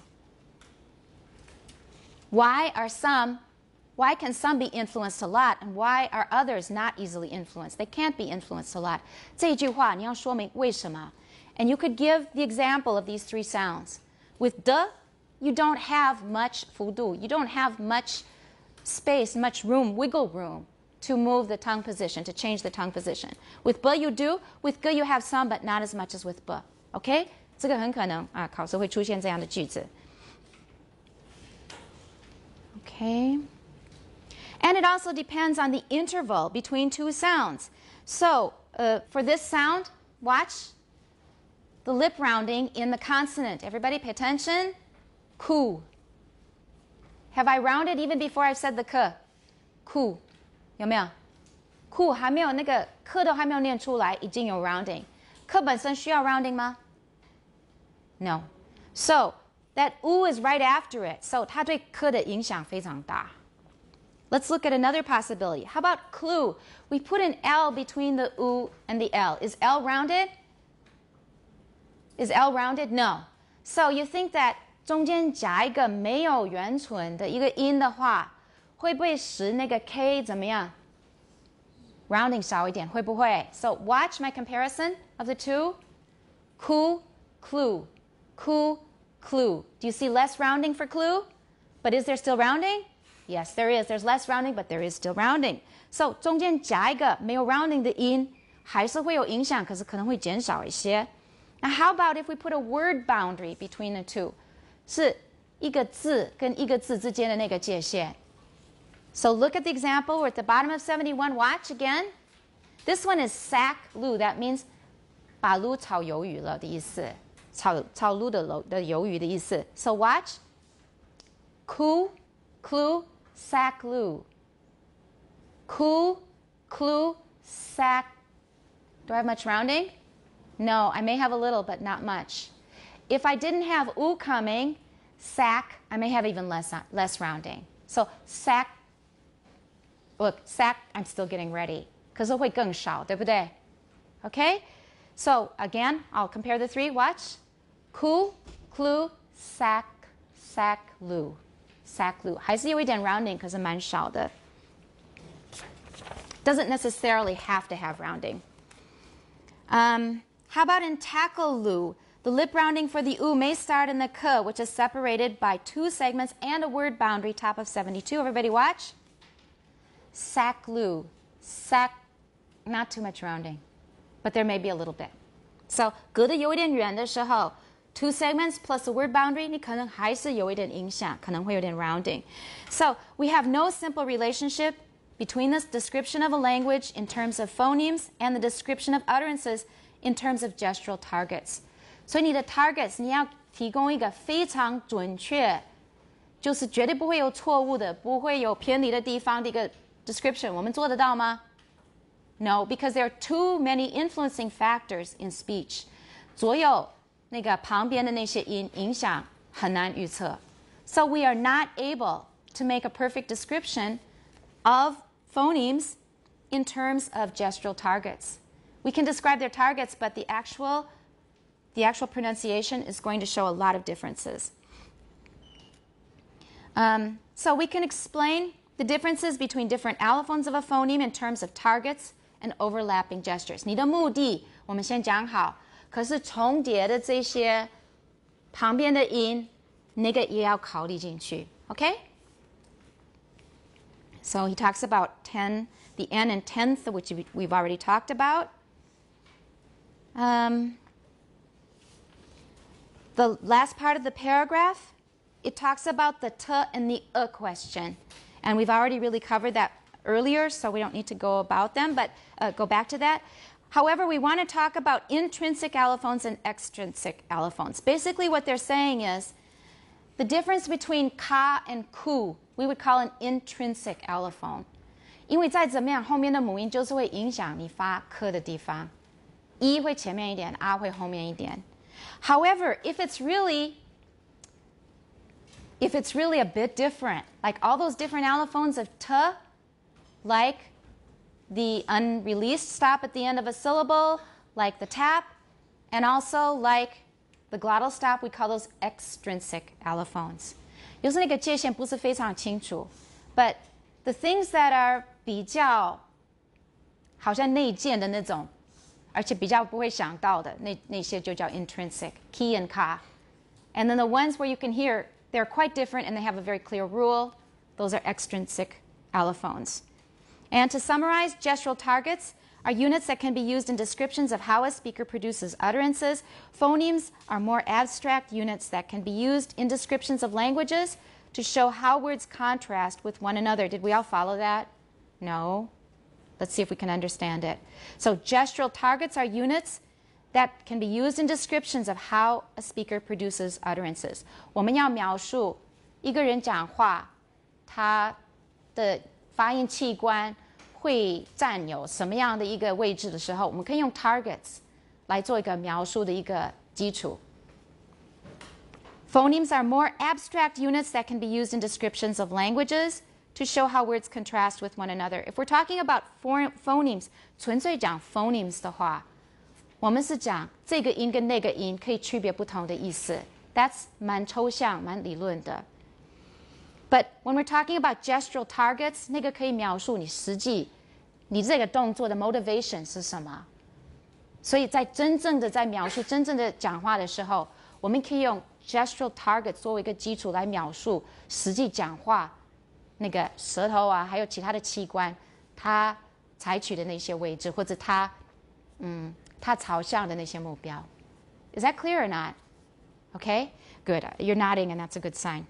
Why can some be influenced a lot, and why are others not easily influenced? They can't be influenced a lot. 这一句话你要说明为什么. And you could give the example of these three sounds. With d, you don't have much 幅度. You don't have much space, much room, wiggle room to move the tongue position, to change the tongue position. With b, you do. With g, you have some, but not as much as with b. Okay? 这个很可能考试会出现这样的句子. Okay. And it also depends on the interval between two sounds. So, for this sound, watch the lip rounding in the consonant. Everybody pay attention. Ku. Have I rounded even before I've said the k? Ku. 有没有? Ku 还没有那个 k 都还没有念出来，已经有 rounding. k 本身需要 rounding 吗? No. So, that u is right after it. So, 它对 k 的影响非常大. Let's look at another possibility. How about clue? We put an L between the U and the L. Is L rounded? Is L rounded? No. So you think that 中间夹一个没有圆唇的一个音的话，会不会使那个 K 怎么样 ？Rounding 少一点，会不会？ So watch my comparison of the two. Ku, clue. Ku, clue. Do you see less rounding for clue? But is there still rounding? Yes, there is. There's less rounding, but there is still rounding. So 中间夹一个没有 rounding 的音，还是会有影响，可是可能会减少一些。Now, how about if we put a word boundary between the two? 是一个字跟一个字之间的那个界限。So look at the example. We're at the bottom of 71. Watch again. This one is sack lu. That means 把撸炒鱿鱼了的意思，炒撸的鱿鱼的意思。So watch. Ku, clue, sack lu. Ku, clue, sack. Do I have much rounding? No, I may have a little, but not much. If I didn't have u coming, sack, I may have even less rounding. So sack, look, sack, I'm still getting ready. 可是会更少，对不对? Okay? So again, I'll compare the three. Watch. Ku, clue, sack, sack, lu. Sack, lu. 还是有一点 rounding, 可是蛮少的. Doesn't necessarily have to have rounding. How about in tackle lu? The lip rounding for the u may start in the k, which is separated by two segments and a word boundary, top of 72. Everybody watch. Sack lu. Sack, not too much rounding, but there may be a little bit. So, 隔得有点远的时候, two segments plus a word boundary, 你可能还是有一点影响，可能会有点 rounding. So, we have no simple relationship between the description of a language in terms of phonemes and the description of utterances in terms of gestural targets. 所以你的 targets 你要提供一个非常准确，就是绝对不会有错误的，不会有偏离的地方的一个 description. 我们做得到吗? No, because there are too many influencing factors in speech. 左右那个旁边的那些音影响很难预测. So we are not able to make a perfect description of phonemes in terms of gestural targets. We can describe their targets, but the actual pronunciation is going to show a lot of differences. So we can explain the differences between different allophones of a phoneme in terms of targets and overlapping gestures. 你的目的我们先讲好，可是重叠的这些旁边的音，那个也要考虑进去。Okay? So he talks about the n and tenth, which we've already talked about. The last part of the paragraph, it talks about the t and the question. And we've already really covered that earlier, so we don't need to go about them, but go back to that. However, we want to talk about intrinsic allophones and extrinsic allophones. Basically, what they're saying is the difference between ka and ku, we would call an intrinsic allophone. 因为再怎么样，后面的母音就是会影响你发科的地方。E 会前面一点 ，R 会后面一点。However, if it's really a bit different, like all those different allophones of t, like the unreleased stop at the end of a syllable, like the tap, and also like the glottal stop, we call those extrinsic allophones. 就是那个界限不是非常清楚 but the things that are 比较好像内建的那种，而且比较不会想到的那些就叫 intrinsic, ki and ka. And then the ones where you can hear they're quite different and they have a very clear rule, those are extrinsic allophones. And to summarize, gestural targets are units that can be used in descriptions of how a speaker produces utterances. Phonemes are more abstract units that can be used in descriptions of languages to show how words contrast with one another. Did we all follow that? No. Let's see if we can understand it. So gestural targets are units that can be used in descriptions of how a speaker produces utterances. 我们要描述一个人讲话，他的发音器官会占有什么样的一个位置的时候，我们可以用 targets 来做一个描述的一个基础。Phonemes are more abstract units that can be used in descriptions of languages to show how words contrast with one another. If we're talking about phonemes, 纯粹讲 phonemes 的话，我们是讲这个音跟那个音可以区别不同的意思。That's 蛮抽象、蛮理论的。But when we're talking about gestural targets, 那个可以描述你实际你这个动作的 motivation 是什么。所以在真正的在描述真正的讲话的时候，我们可以用 gestural target 作为一个基础来描述实际讲话那个舌头啊，还有其他的器官，它采取的那些位置，或者它朝向的那些目标。Is that clear or not? Okay, good. You're nodding, and that's a good sign.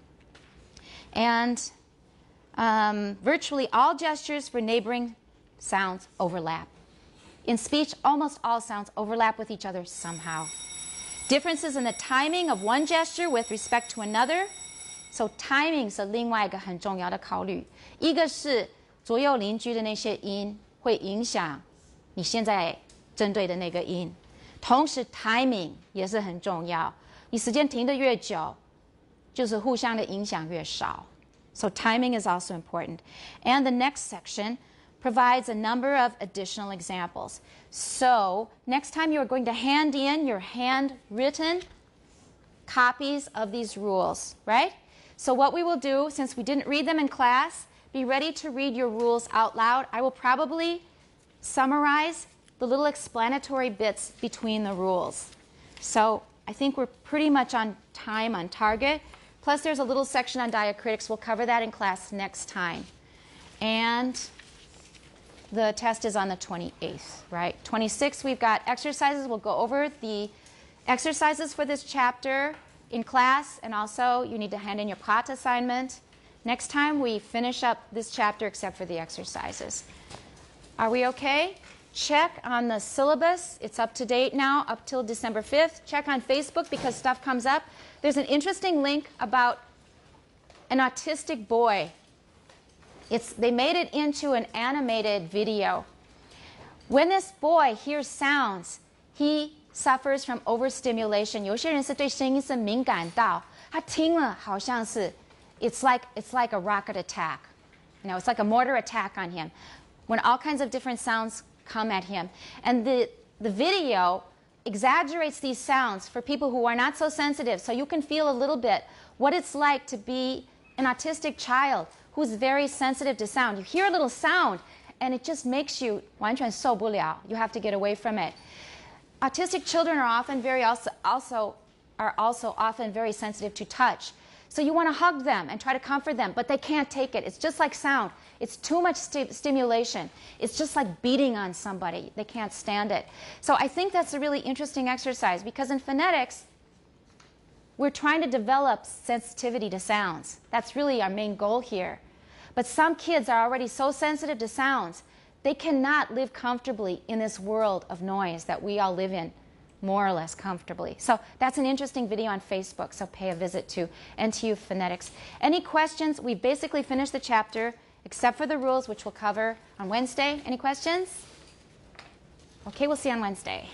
And virtually all gestures for neighboring sounds overlap. In speech, almost all sounds overlap with each other somehow. Differences in the timing of one gesture with respect to another. So timing 是另外一个很重要的考虑。一个是左右邻居的那些音会影响你现在针对的那个音，同时 timing 也是很重要。你时间停得越久，就是互相的影响越少。So timing is also important. And the next section provides a number of additional examples. So next time you're going to hand in your handwritten copies of these rules, right? So what we will do, since we didn't read them in class, be ready to read your rules out loud. I will probably summarize the little explanatory bits between the rules. So I think we're pretty much on time, on target. Plus there's a little section on diacritics. We'll cover that in class next time. And the test is on the 28th, right? 26th, we've got exercises. We'll go over the exercises for this chapter in class, and also you need to hand in your POT assignment. Next time, we finish up this chapter except for the exercises. Are we okay? Check on the syllabus. It's up to date now, up till December 5th. Check on Facebook because stuff comes up. There's an interesting link about an autistic boy. They made it into an animated video. When this boy hears sounds, he suffers from overstimulation. 有些人是对声音是敏感到，他听了好像是 it's like a rocket attack. You know, it's like a mortar attack on him. When all kinds of different sounds come at him. And the video exaggerates these sounds for people who are not so sensitive, so you can feel a little bit what it's like to be an autistic child who's very sensitive to sound. You hear a little sound, and it just makes you 完全受不了. You have to get away from it. Autistic children are often also often very sensitive to touch. So you want to hug them and try to comfort them, but they can't take it. It's just like sound. It's too much stimulation. It's just like beating on somebody. They can't stand it. So I think that's a really interesting exercise because in phonetics, we're trying to develop sensitivity to sounds. That's really our main goal here. But some kids are already so sensitive to sounds, they cannot live comfortably in this world of noise that we all live in, more or less comfortably. So that's an interesting video on Facebook, so pay a visit to NTU Phonetics. Any questions? We basically finished the chapter, except for the rules, which we'll cover on Wednesday. Any questions? Okay, we'll see you on Wednesday.